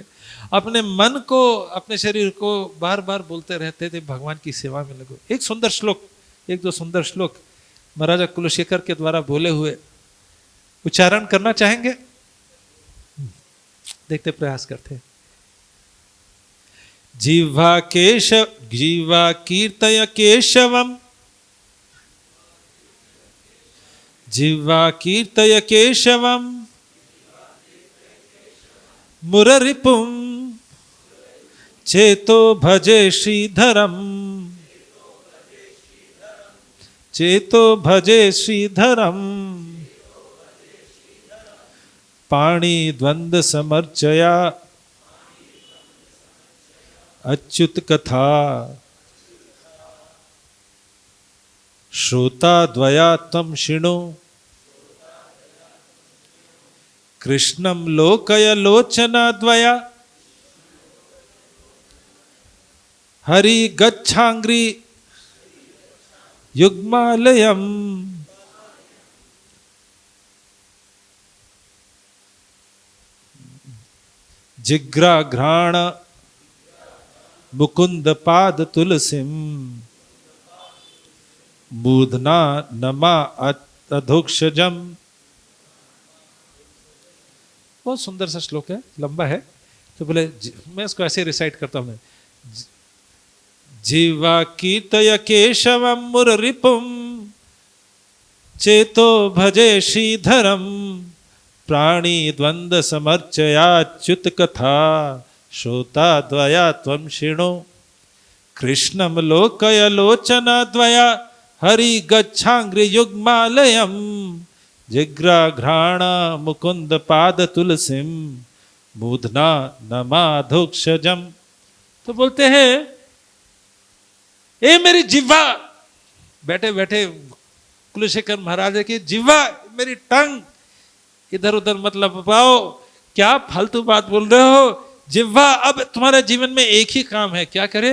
अपने मन को, अपने शरीर को बार बार बोलते रहते थे, भगवान की सेवा में लगो। एक सुंदर श्लोक, एक दो सुंदर श्लोक महाराजा कुलशेखर के द्वारा बोले हुए उच्चारण करना चाहेंगे? देखते, प्रयास करते। जीवा कीर्तय केशवम, जीवा कीर्तय केशवम, मुररिपुम चेतो भजे श्रीधरम, चेतो भजे श्रीधरम, पाणि द्वंद्व समर्चया अच्युत कथा, श्रोता द्वया त्वं शृणु, कृष्णं लोकय लोचना द्वया, हरि गच्छांग्रि युग्मालयम्। जिग्राघ्राण मुकुंद पाद तुलसीम, मूर्धना नमा अधोक्षजम। बहुत सुंदर सा श्लोक है, लंबा है, तो बोले मैं इसको ऐसे रिसाइट करता हूं। जीवा कीर्तय केशवम मुररिपुम, चेतो भजे श्रीधरम, प्राणी द्वंद्व समर्चयाच्युत कथा, श्रोता द्वया त्वं शृणु, कृष्णं लोकय लोचना द्वया, हरि गच्छांग्रि युग्मालयम्, जिग्राघ्राण मुकुंद पाद तुलसीम, मूर्धना नमाधोक्षजम। तो बोलते हैं ए मेरी जिह्वा, बैठे बैठे कुलशेखर महाराज की जिह्वा, मेरी टंग, इधर उधर मतलब पाओ, क्या फालतू बात बोल रहे हो। जिह्वा, अब तुम्हारे जीवन में एक ही काम है, क्या करे?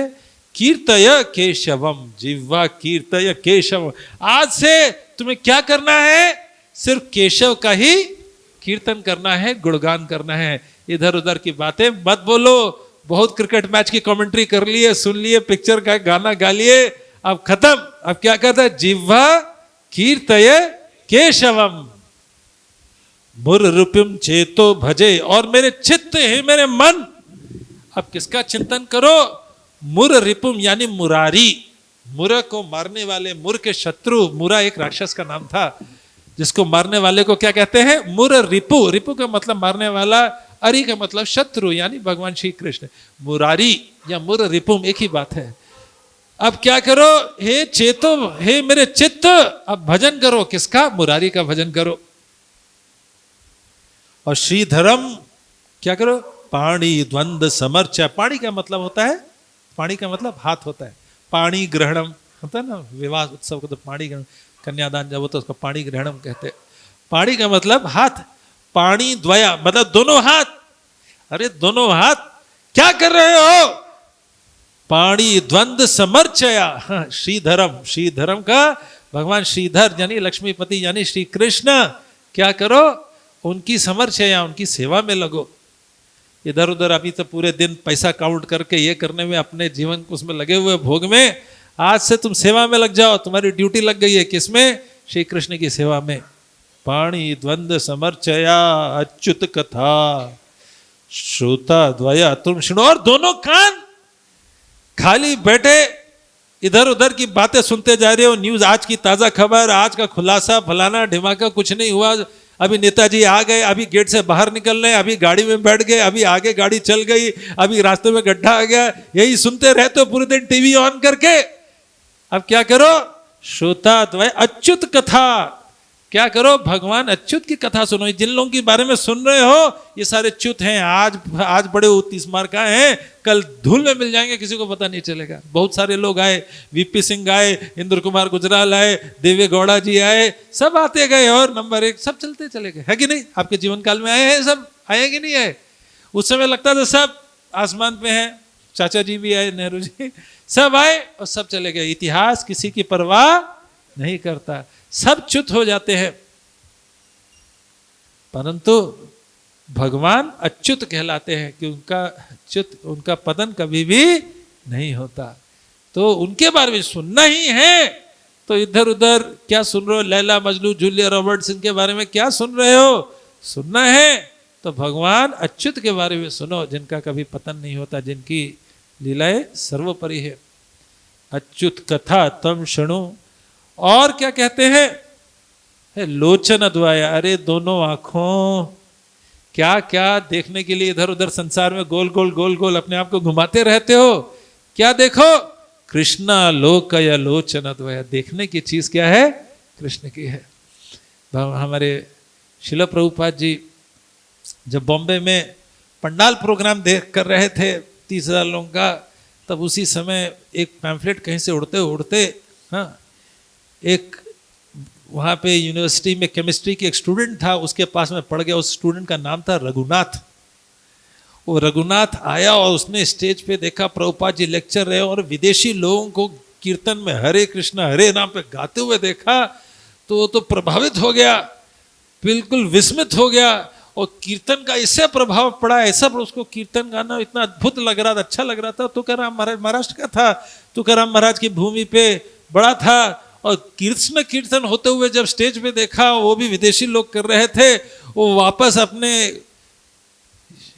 कीर्तय केशवम, जिह्वा कीर्तय केशवम। आज से तुम्हें क्या करना है? सिर्फ केशव का ही कीर्तन करना है, गुणगान करना है। इधर उधर की बातें मत बोलो। बहुत क्रिकेट मैच की कमेंट्री कर लिए, सुन लिए, पिक्चर का गाना गा लिए, अब खत्म। अब क्या कहता है? जिह्वा कीर्तय केशवम, मुररिपुम चेतो भजे। और मेरे चित्त है, मेरे मन, अब किसका चिंतन करो? मुररिपुम यानी मुरारी, मुर को मारने वाले, मुर के शत्रु, मुरा एक राक्षस का नाम था जिसको मारने वाले को क्या कहते हैं? मुर रिपु। रिपु का मतलब मारने वाला, अरि का मतलब शत्रु, यानी भगवान श्री कृष्ण। मुरारी या मुर रिपुम एक ही बात है। अब क्या करो? हे चेतो, हे मेरे चित्त, अब भजन करो। किसका? मुरारी का भजन करो। और श्रीधरम क्या करो? पाणी द्वंद समर्च। पाणी का मतलब होता है, पाणी का मतलब हाथ होता है। पाणी ग्रहणम होता है ना, विवाह उत्सव को तो पाणी ग्रहण, कन्यादान जब होता है उसको पाणी ग्रहणम कहते हैं। पाणी का मतलब हाथ। पाणी द्वया मतलब दोनों हाथ। अरे दोनों हाथ क्या कर रहे हो? पाणी द्वंद समर्चया। श्रीधरम, श्रीधरम का भगवान श्रीधर यानी लक्ष्मीपति यानी श्री कृष्ण क्या करो? उनकी समर्चया, उनकी सेवा में लगो। इधर उधर अभी तो पूरे दिन पैसा काउंट करके ये करने में अपने जीवन को उसमें लगे हुए भोग में, आज से तुम सेवा में लग जाओ। तुम्हारी ड्यूटी लग गई है किसमें? श्री कृष्ण की सेवा में। पाणी द्वंद समर्चया अच्युत कथा श्रोता द्वया तुम सुनो। और दोनों कान, खाली बैठे इधर उधर की बातें सुनते जा रहे हो। न्यूज, आज की ताजा खबर, आज का खुलासा, फलाना ढिमाका, कुछ नहीं हुआ, अभी नेताजी आ गए, अभी गेट से बाहर निकल रहे, अभी गाड़ी में बैठ गए, अभी आगे गाड़ी चल गई, अभी रास्ते में गड्ढा आ गया, यही सुनते रहते हो पूरे दिन टीवी ऑन करके। अब क्या करो? श्रोता द्वय अच्युत कथा। क्या करो? भगवान अच्युत की कथा सुनो। जिन लोगों के बारे में सुन रहे हो ये सारे च्युत हैं। आज बड़े 30 मार का हैं, कल धूल में मिल जाएंगे, किसी को पता नहीं चलेगा। बहुत सारे लोग आए, वीपी सिंह आए, इंद्र कुमार गुजराल आए, देवे गौड़ा जी आए, सब आते गए और नंबर 1 सब चलते चले गए, है कि नहीं? आपके जीवन काल में आए हैं सब, आए कि नहीं आए? उस समय लगता था सब आसमान पे हैं, चाचा जी भी आए, नेहरू जी, सब आए और सब चले गए। इतिहास किसी की परवाह नहीं करता, सब च्युत हो जाते हैं। परंतु भगवान अच्युत कहलाते हैं कि उनका पतन कभी भी नहीं होता। तो उनके बारे में सुनना ही है तो इधर उधर क्या सुन रहे हो? लैला मजनू, जूलिया रॉबर्ट्स, इनके बारे में क्या सुन रहे हो? सुनना है तो भगवान अच्युत के बारे में सुनो, जिनका कभी पतन नहीं होता, जिनकी लीलाएं सर्वोपरि है। अच्युत कथा तम शृणु। और क्या कहते हैं? लोचन अद्वया। अरे दोनों आंखों, क्या क्या देखने के लिए इधर उधर संसार में गोल गोल गोल गोल अपने आप को घुमाते रहते हो? क्या देखो? कृष्णा लोकय लोचन अद्वया। देखने की चीज क्या है? कृष्ण की है। हमारे शिला प्रभुपाद जी जब बॉम्बे में पंडाल प्रोग्राम देख कर रहे थे 30,000 लोगों का, तब उसी समय एक पैम्फलेट कहीं से उड़ते उड़ते, हाँ, एक वहाँ पे यूनिवर्सिटी में केमिस्ट्री की एक स्टूडेंट था, उसके पास में पड़ गया। उस स्टूडेंट का नाम था रघुनाथ। वो रघुनाथ आया और उसने स्टेज पे देखा प्रभुपाद जी लेक्चर रहे और विदेशी लोगों को कीर्तन में हरे कृष्णा हरे नाम पे गाते हुए देखा तो वो तो प्रभावित हो गया, बिल्कुल विस्मित हो गया। और कीर्तन का इससे प्रभाव पड़ा, ऐसा उसको कीर्तन गाना इतना अद्भुत लग रहा था, अच्छा लग रहा था। तुकाराम महाराज महाराष्ट्र का था, तुकाराम महाराज की भूमि पे बड़ा था। और कृष्ण कीर्तन होते हुए जब स्टेज पे देखा, वो भी विदेशी लोग कर रहे थे, वो वापस अपने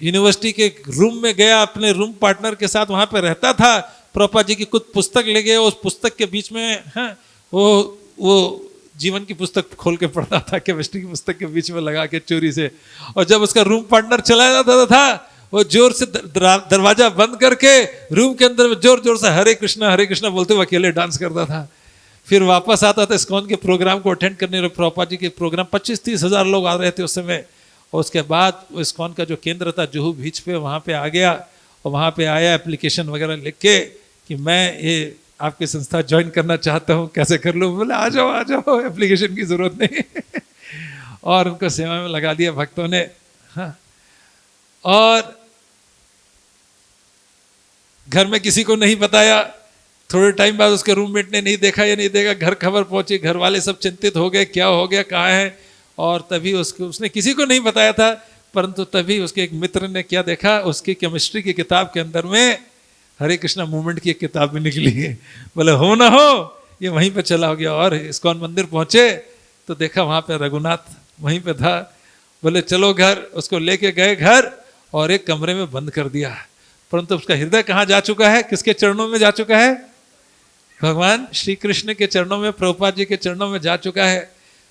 यूनिवर्सिटी के रूम में गया, अपने रूम पार्टनर के साथ वहां पे रहता था। प्रभुपाद जी की कुछ पुस्तक ले गए, उस पुस्तक के बीच में वो जीवन की पुस्तक खोल के पढ़ता था, केमिस्ट्री की पुस्तक के बीच में लगा के चोरी से। और जब उसका रूम पार्टनर चला जाता था वो जोर से दरवाजा बंद करके रूम के अंदर जोर जोर से हरे कृष्णा बोलते हुए अकेले डांस करता था। फिर वापस आता था इस्कॉन के प्रोग्राम को अटेंड करने। प्रभुपाद जी के प्रोग्राम 25-30 हजार लोग आ रहे थे उस समय। और उसके बाद इस्कॉन का जो केंद्र था जुहू बीच पे, वहाँ पे आ गया और वहाँ पे आया एप्लीकेशन वगैरह लिख के कि मैं ये आपकी संस्था ज्वाइन करना चाहता हूँ, कैसे कर लूँ? बोले आ जाओ, एप्लीकेशन की जरूरत नहीं। और उनको सेवा में लगा दिया भक्तों ने। हाँ, और घर में किसी को नहीं बताया। थोड़े टाइम बाद उसके रूममेट ने नहीं देखा या नहीं देखा, घर खबर पहुंची, घर वाले सब चिंतित हो गए, क्या हो गया, कहाँ है? और तभी उसने किसी को नहीं बताया था, परंतु तभी उसके एक मित्र ने क्या देखा, उसकी केमिस्ट्री की किताब के अंदर में हरे कृष्णा मूवमेंट की एक किताब भी निकली है। बोले हो ना हो, ये वहीं पे चला हो गया। और इस्कॉन मंदिर पहुंचे तो देखा वहाँ पे रघुनाथ वहीं पे था। बोले चलो घर, उसको लेके गए घर और एक कमरे में बंद कर दिया। परंतु उसका हृदय कहाँ जा चुका है? किसके चरणों में जा चुका है? भगवान श्री कृष्ण के चरणों में, प्रभुपाद जी के चरणों में जा चुका है,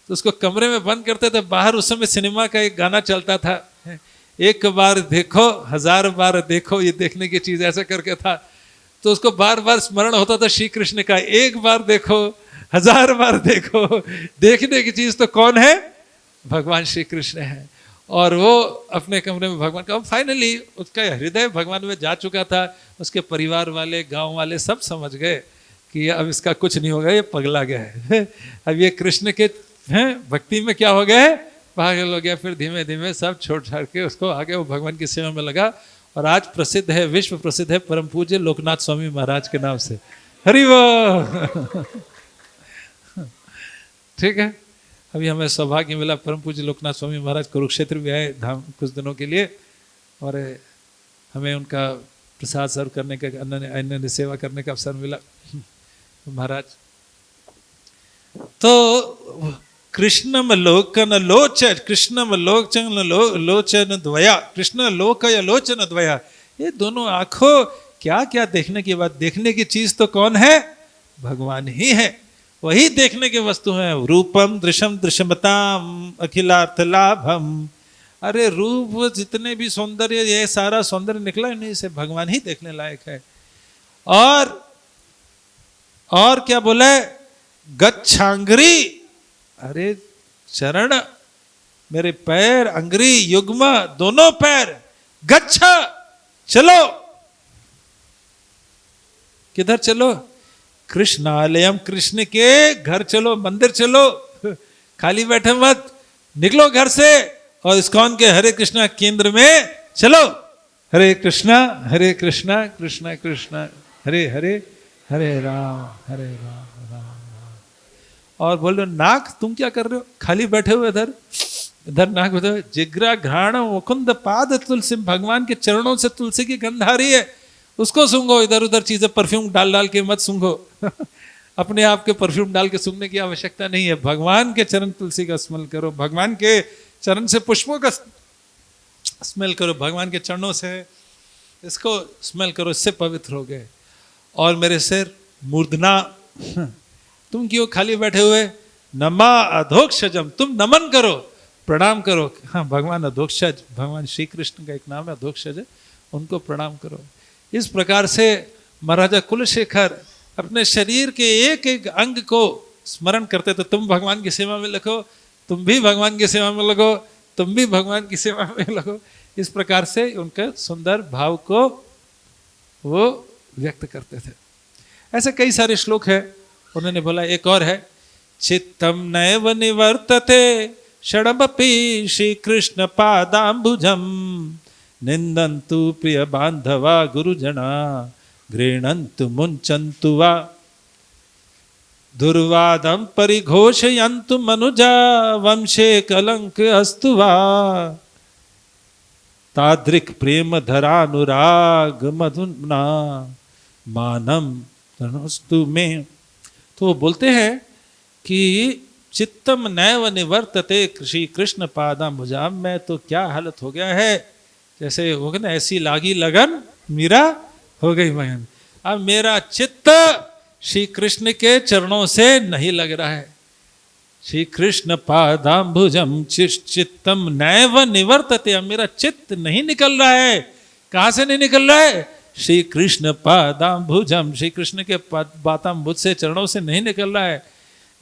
तो उसको कमरे में बंद करते थे। बाहर उस समय सिनेमा का एक गाना चलता था, एक बार देखो हजार बार देखो, ये देखने की चीज ऐसा करके था। तो उसको बार बार स्मरण होता था श्री कृष्ण का, एक बार देखो हजार बार देखो। देखने की चीज तो कौन है? भगवान श्री कृष्ण है। और वो अपने कमरे में भगवान का, फाइनली उसका हृदय भगवान में जा चुका था। उसके परिवार वाले, गांव वाले सब समझ गए कि अब इसका कुछ नहीं होगा, ये पगला गया है। अब ये कृष्ण के भक्ति में क्या हो गया है, पागल हो गया। फिर धीमे धीमे सब छोड़ छाड़ के उसको आगे वो भगवान की सेवा में लगा। और आज प्रसिद्ध है, विश्व प्रसिद्ध है, परम पूज्य लोकनाथ स्वामी महाराज के नाम से। हरि बोल। ठीक है, अभी हमें सौभाग्य मिला, परम पूज्य लोकनाथ स्वामी महाराज कुरुक्षेत्र भी आए धाम कुछ दिनों के लिए, और हमें उनका प्रसाद सर्व करने का, अन्य सेवा करने का अवसर मिला। महाराज तो कृष्णम लोकन लोचन, कृष्णम लोचन लोचन द्वया, कृष्ण लोकय लोचन द्वया, ये दोनों आंखों क्या क्या देखने की बात। देखने की चीज तो कौन है? भगवान ही है, वही देखने की वस्तु है। रूपम दृश्यम दृश्यमताम अखिलार्थ लाभम। अरे रूप जितने भी सौंदर्य, ये सारा सौंदर्य निकला नहीं से, भगवान ही देखने लायक है। और क्या बोले? गच्छांग्री, अरे चरण, मेरे पैर, अंग्री युग्म, दोनों पैर, गच्छ, चलो। किधर चलो? कृष्णालयम, कृष्ण के घर चलो, मंदिर चलो, खाली बैठे मत, निकलो घर से और इस्कॉन के हरे कृष्णा केंद्र में चलो। हरे कृष्णा कृष्णा कृष्णा हरे हरे, हरे राम राम राम। और बोल रहे नाक, तुम क्या कर रहे हो? खाली बैठे हुए इधर नाक बैठे। जिग्रा घ्राण मुकुंद पाद तुलसी, भगवान के चरणों से तुलसी की गंध आ रही है, उसको सूंघो। इधर उधर चीजें परफ्यूम डाल के मत सूंघो। अपने आप के परफ्यूम डाल के सूंघने की आवश्यकता नहीं है। भगवान के चरण तुलसी का स्मेल करो, भगवान के चरण से पुष्पों का स्मेल करो, भगवान के चरणों से इसको स्मेल करो, इससे पवित्र हो गए। और मेरे सिर मूर्धना, तुम क्यों खाली बैठे हुए? नमा अधोक्षजम, तुम नमन करो, प्रणाम करो। हाँ, भगवान अधोक्षज, भगवान श्री कृष्ण का एक नाम है अधोक्षज, उनको प्रणाम करो। इस प्रकार से महाराजा कुलशेखर अपने शरीर के एक एक अंग को स्मरण करते थे। तुम भगवान की सेवा में लगो, तुम भी भगवान की सेवा में लगो, तुम भी भगवान की सेवा में लगो। इस प्रकार से उनके सुंदर भाव को वो व्यक्त करते थे। ऐसे कई सारे श्लोक है। उन्होंने बोला एक और है, चित्तम नैव निवर्तते षडमपि श्री कृष्ण पादाम्बुजम, निंदन्तु प्रिय बांधवा गुरुजना, गृह्णन्तु मुंचन्तु वा, दुर्वादं परिघोषयन्तु मनुजा, वंशे कलंक अस्तु वा, तादृक् प्रेम धरानुराग मधुना मानम तनस्तु में। तो वो बोलते हैं कि चित्तम नैव निवर्तते श्री कृष्ण पादाम्बुजाम, में तो क्या हालत हो गया है, जैसे हो गया ना, ऐसी लागी लगन मीरा हो गई मगन। अब मेरा चित्त श्री कृष्ण के चरणों से नहीं लग रहा है। श्री कृष्ण पादाम्बुजम चित्तम नैव निवर्तते, अब मेरा चित्त नहीं निकल रहा है। कहां से नहीं निकल रहा है? श्री कृष्ण पादाम्बुजम, श्री कृष्ण के पादाम्बुज से, चरणों से नहीं निकल रहा है।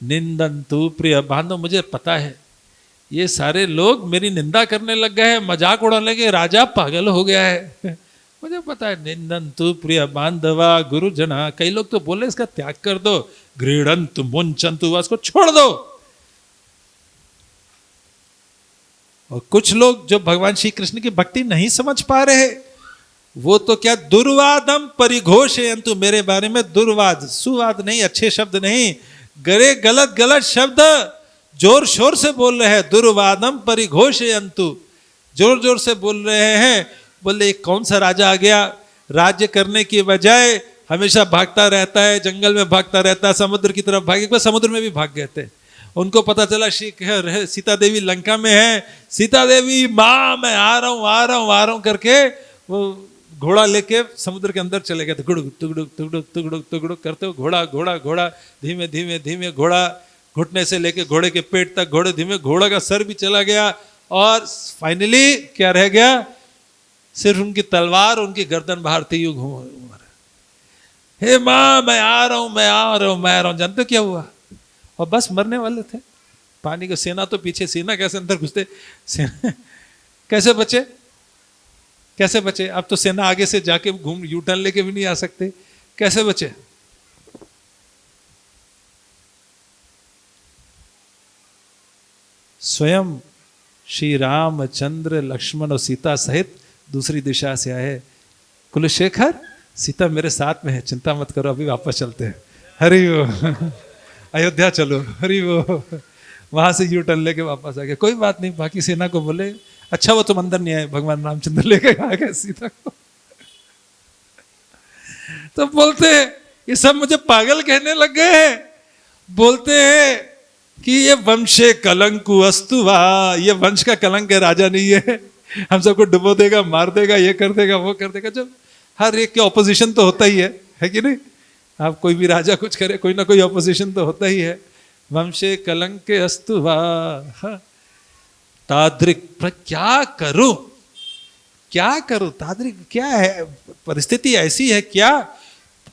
निंदन्तु प्रिय बांधव, मुझे पता है ये सारे लोग मेरी निंदा करने लग गए हैं, मजाक उड़ाने लगे, राजा पागल हो गया है। मुझे पता है। निंदन्तु प्रिय बांधवा गुरुजना, कई लोग तो बोले इसका त्याग कर दो, गृह्णन्तु मुंचन्तु, इसको छोड़ दो। और कुछ लोग जो भगवान श्री कृष्ण की भक्ति नहीं समझ पा रहे, वो तो क्या दुर्वादम परिघोषयन्तु, मेरे बारे में दुर्वाद, सुवाद नहीं, अच्छे शब्द नहीं, गरे गलत शब्द जोर शोर से बोल रहे हैं। दुर्वादम परिघोषयन्तु, जोर जोर से बोल रहे हैं। बोले कौन सा राजा आ गया, राज्य करने की बजाय हमेशा भागता रहता है, जंगल में भागता रहता है, समुद्र की तरफ भागे। एक बार समुद्र में भी भाग गए थे। उनको पता चला सीता देवी लंका में है, सीता देवी माँ मैं आ रहा हूँ करके वो घोड़ा लेके समुद्र के अंदर चले गए, तुगड़ुक तुगड़ुक तुगड़ुक तुगड़ुक तुगड़ुक करते हुए घोड़ा घोड़ा घोड़ा धीमे धीमे धीमे, घोड़ा घुटने से लेके घोड़े के पेट तक, घोड़े धीमे, घोड़ा का सर भी चला गया और फाइनली क्या रह गया, सिर्फ उनकी तलवार, उनकी गर्दन बाहर थी, यूं घूम रहे, हे माँ मैं आ रहा हूं, मैं आ रहा हूं, मैं आ रहा हूं। जानते क्या हुआ? और बस मरने वाले थे। पानी की सेना तो पीछे, सेना कैसे अंदर घुसते, कैसे बचे, कैसे बचे? अब तो सेना आगे से जाके घूम यू टर्न लेके भी नहीं आ सकते, कैसे बचे? स्वयं श्री रामचंद्र, लक्ष्मण और सीता सहित दूसरी दिशा से आए। कुलशेखर, सीता मेरे साथ में है, चिंता मत करो, अभी वापस चलते हैं, हरि वो अयोध्या चलो, हरि वो। वहां से यू टर्न लेके वापस आ गए, कोई बात नहीं। बाकी सेना को बोले, अच्छा वो तुम अंदर नहीं आए, भगवान रामचंद्र लेके आ गए सीता को। तो बोलते हैं ये सब मुझे पागल कहने लग गए हैं, बोलते हैं कि ये वंशे कलंकु अस्तुवा, ये वंश का कलंक है, राजा नहीं है, हम सबको डुबो देगा, मार देगा, ये कर देगा, वो कर देगा। जब हर एक के ऑपोजिशन तो होता ही है कि नहीं? आप कोई भी राजा कुछ करे, कोई ना कोई ऑपोजिशन तो होता ही है। वंशे कलंक अस्तुवा ताद्रिक, पर क्या करूं, क्या करूं, ताद्रिक क्या है, परिस्थिति ऐसी है क्या,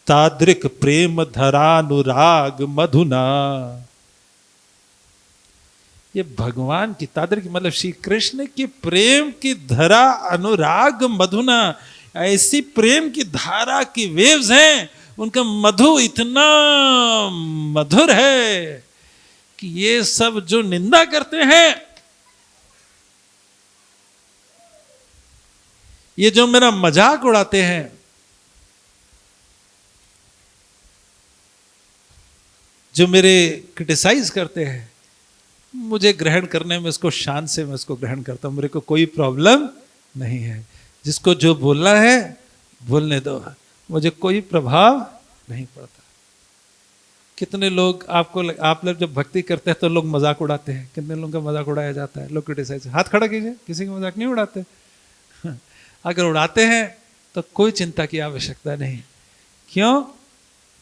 ताद्रिक प्रेम धरानुराग मधुना। ये भगवान की ताद्रिक मतलब श्री कृष्ण की प्रेम की धरा, अनुराग मधुना, ऐसी प्रेम की धारा की वेव्स हैं, उनका मधु इतना मधुर है कि ये सब जो निंदा करते हैं, ये जो मेरा मजाक उड़ाते हैं, जो मेरे क्रिटिसाइज करते हैं, मुझे ग्रहण करने में, इसको शान से मैं इसको ग्रहण करता हूं, मेरे को कोई प्रॉब्लम नहीं है। जिसको जो बोलना है बोलने दो, मुझे कोई प्रभाव नहीं पड़ता। कितने लोग आप लोग जब भक्ति करते हैं तो लोग मजाक उड़ाते हैं, कितने लोगों का मजाक उड़ाया जाता है, लोग क्रिटिसाइज। हाथ खड़ा कीजिए, किसी का मजाक नहीं उड़ाते। अगर उड़ाते हैं तो कोई चिंता की आवश्यकता नहीं। क्यों?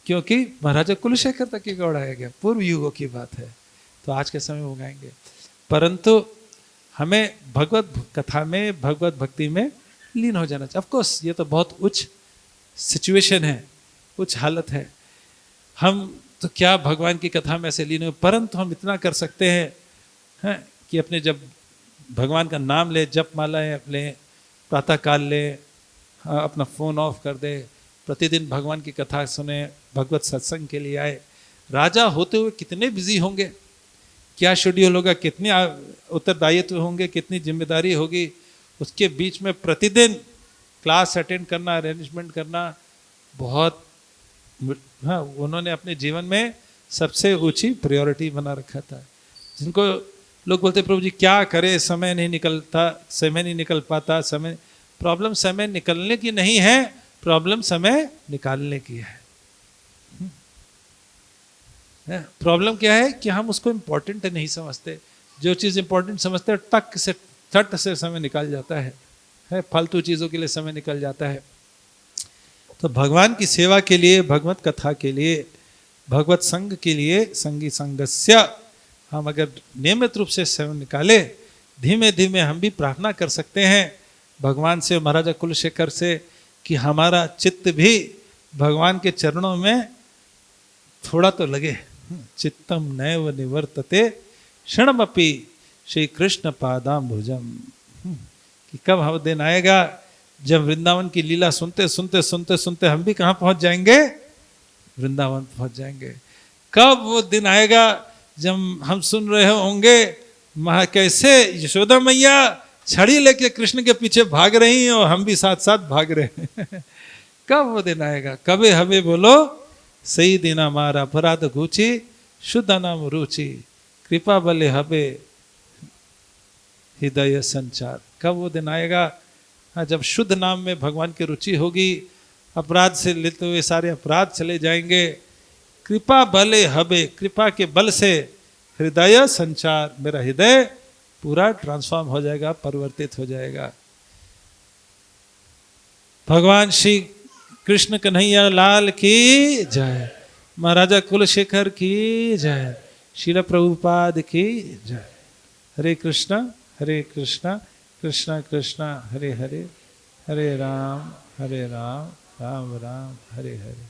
क्योंकि महाराजा कुलशेखर तक की उड़ाया गया, पूर्व युगों की बात है, तो आज के समय वो गाएंगे। परंतु हमें भगवत कथा में, भगवत भक्ति में लीन हो जाना चाहिए। ऑफकोर्स ये तो बहुत उच्च सिचुएशन है, उच्च हालत है, हम तो क्या भगवान की कथा में ऐसे लीन हो, परंतु हम इतना कर सकते हैं कि अपने जब भगवान का नाम ले, जप मालाएं अपने प्रातः काल ले, अपना फ़ोन ऑफ कर दे, प्रतिदिन भगवान की कथा सुने, भगवत सत्संग के लिए आए। राजा होते हुए कितने बिजी होंगे, क्या शेड्यूल होगा, कितने उत्तरदायित्व होंगे, कितनी जिम्मेदारी होगी, उसके बीच में प्रतिदिन क्लास अटेंड करना, अरेंजमेंट करना, बहुत उन्होंने अपने जीवन में सबसे ऊंची प्रायोरिटी बना रखा था। जिनको लोग बोलते प्रभु जी क्या करे, समय नहीं निकलता, समय नहीं निकल पाता, समय, प्रॉब्लम समय निकलने की नहीं है, प्रॉब्लम समय निकालने की है। प्रॉब्लम क्या है कि हम उसको इम्पोर्टेंट नहीं समझते, जो चीज़ इम्पोर्टेंट समझते हैं टक से थट से समय निकल जाता है, फालतू चीज़ों के लिए समय निकल जाता है। तो भगवान की सेवा के लिए, भगवत कथा के लिए, भगवत संग के लिए, संगी संगस्य हम अगर नियमित रूप से समय निकाले, धीमे धीमे हम भी प्रार्थना कर सकते हैं भगवान से, महाराजा कुलशेखर से, कि हमारा चित्त भी भगवान के चरणों में थोड़ा तो लगे। चित्तम नैव निवर्तते क्षणमपि श्री कृष्ण पादाम्बुजम। कि कब हम दिन आएगा जब वृंदावन की लीला सुनते सुनते सुनते सुनते हम भी कहाँ पहुंच जाएंगे, वृंदावन पहुंच जाएंगे। कब वो दिन आएगा जब हम सुन रहे होंगे कैसे यशोदा मैया छड़ी लेके कृष्ण के पीछे भाग रही हैं और हम भी साथ साथ भाग रहे हैं। कब वो दिन आएगा? कबे हमें बोलो सही दिन हमारा अपराध घूची शुद्ध नाम रुचि कृपा बले हबे हृदय संचार। कब वो दिन आएगा जब शुद्ध नाम में भगवान की रुचि होगी, अपराध से लेते हुए सारे अपराध चले जाएंगे। कृपा बले हबे, कृपा के बल से हृदय संचार, मेरा हृदय पूरा ट्रांसफॉर्म हो जाएगा, परिवर्तित हो जाएगा। भगवान श्री कृष्ण कन्हैया लाल की जय, महाराजा कुलशेखर की जय, श्रील प्रभुपाद की जय। हरे कृष्णा कृष्णा कृष्णा हरे हरे, हरे राम राम राम हरे हरे।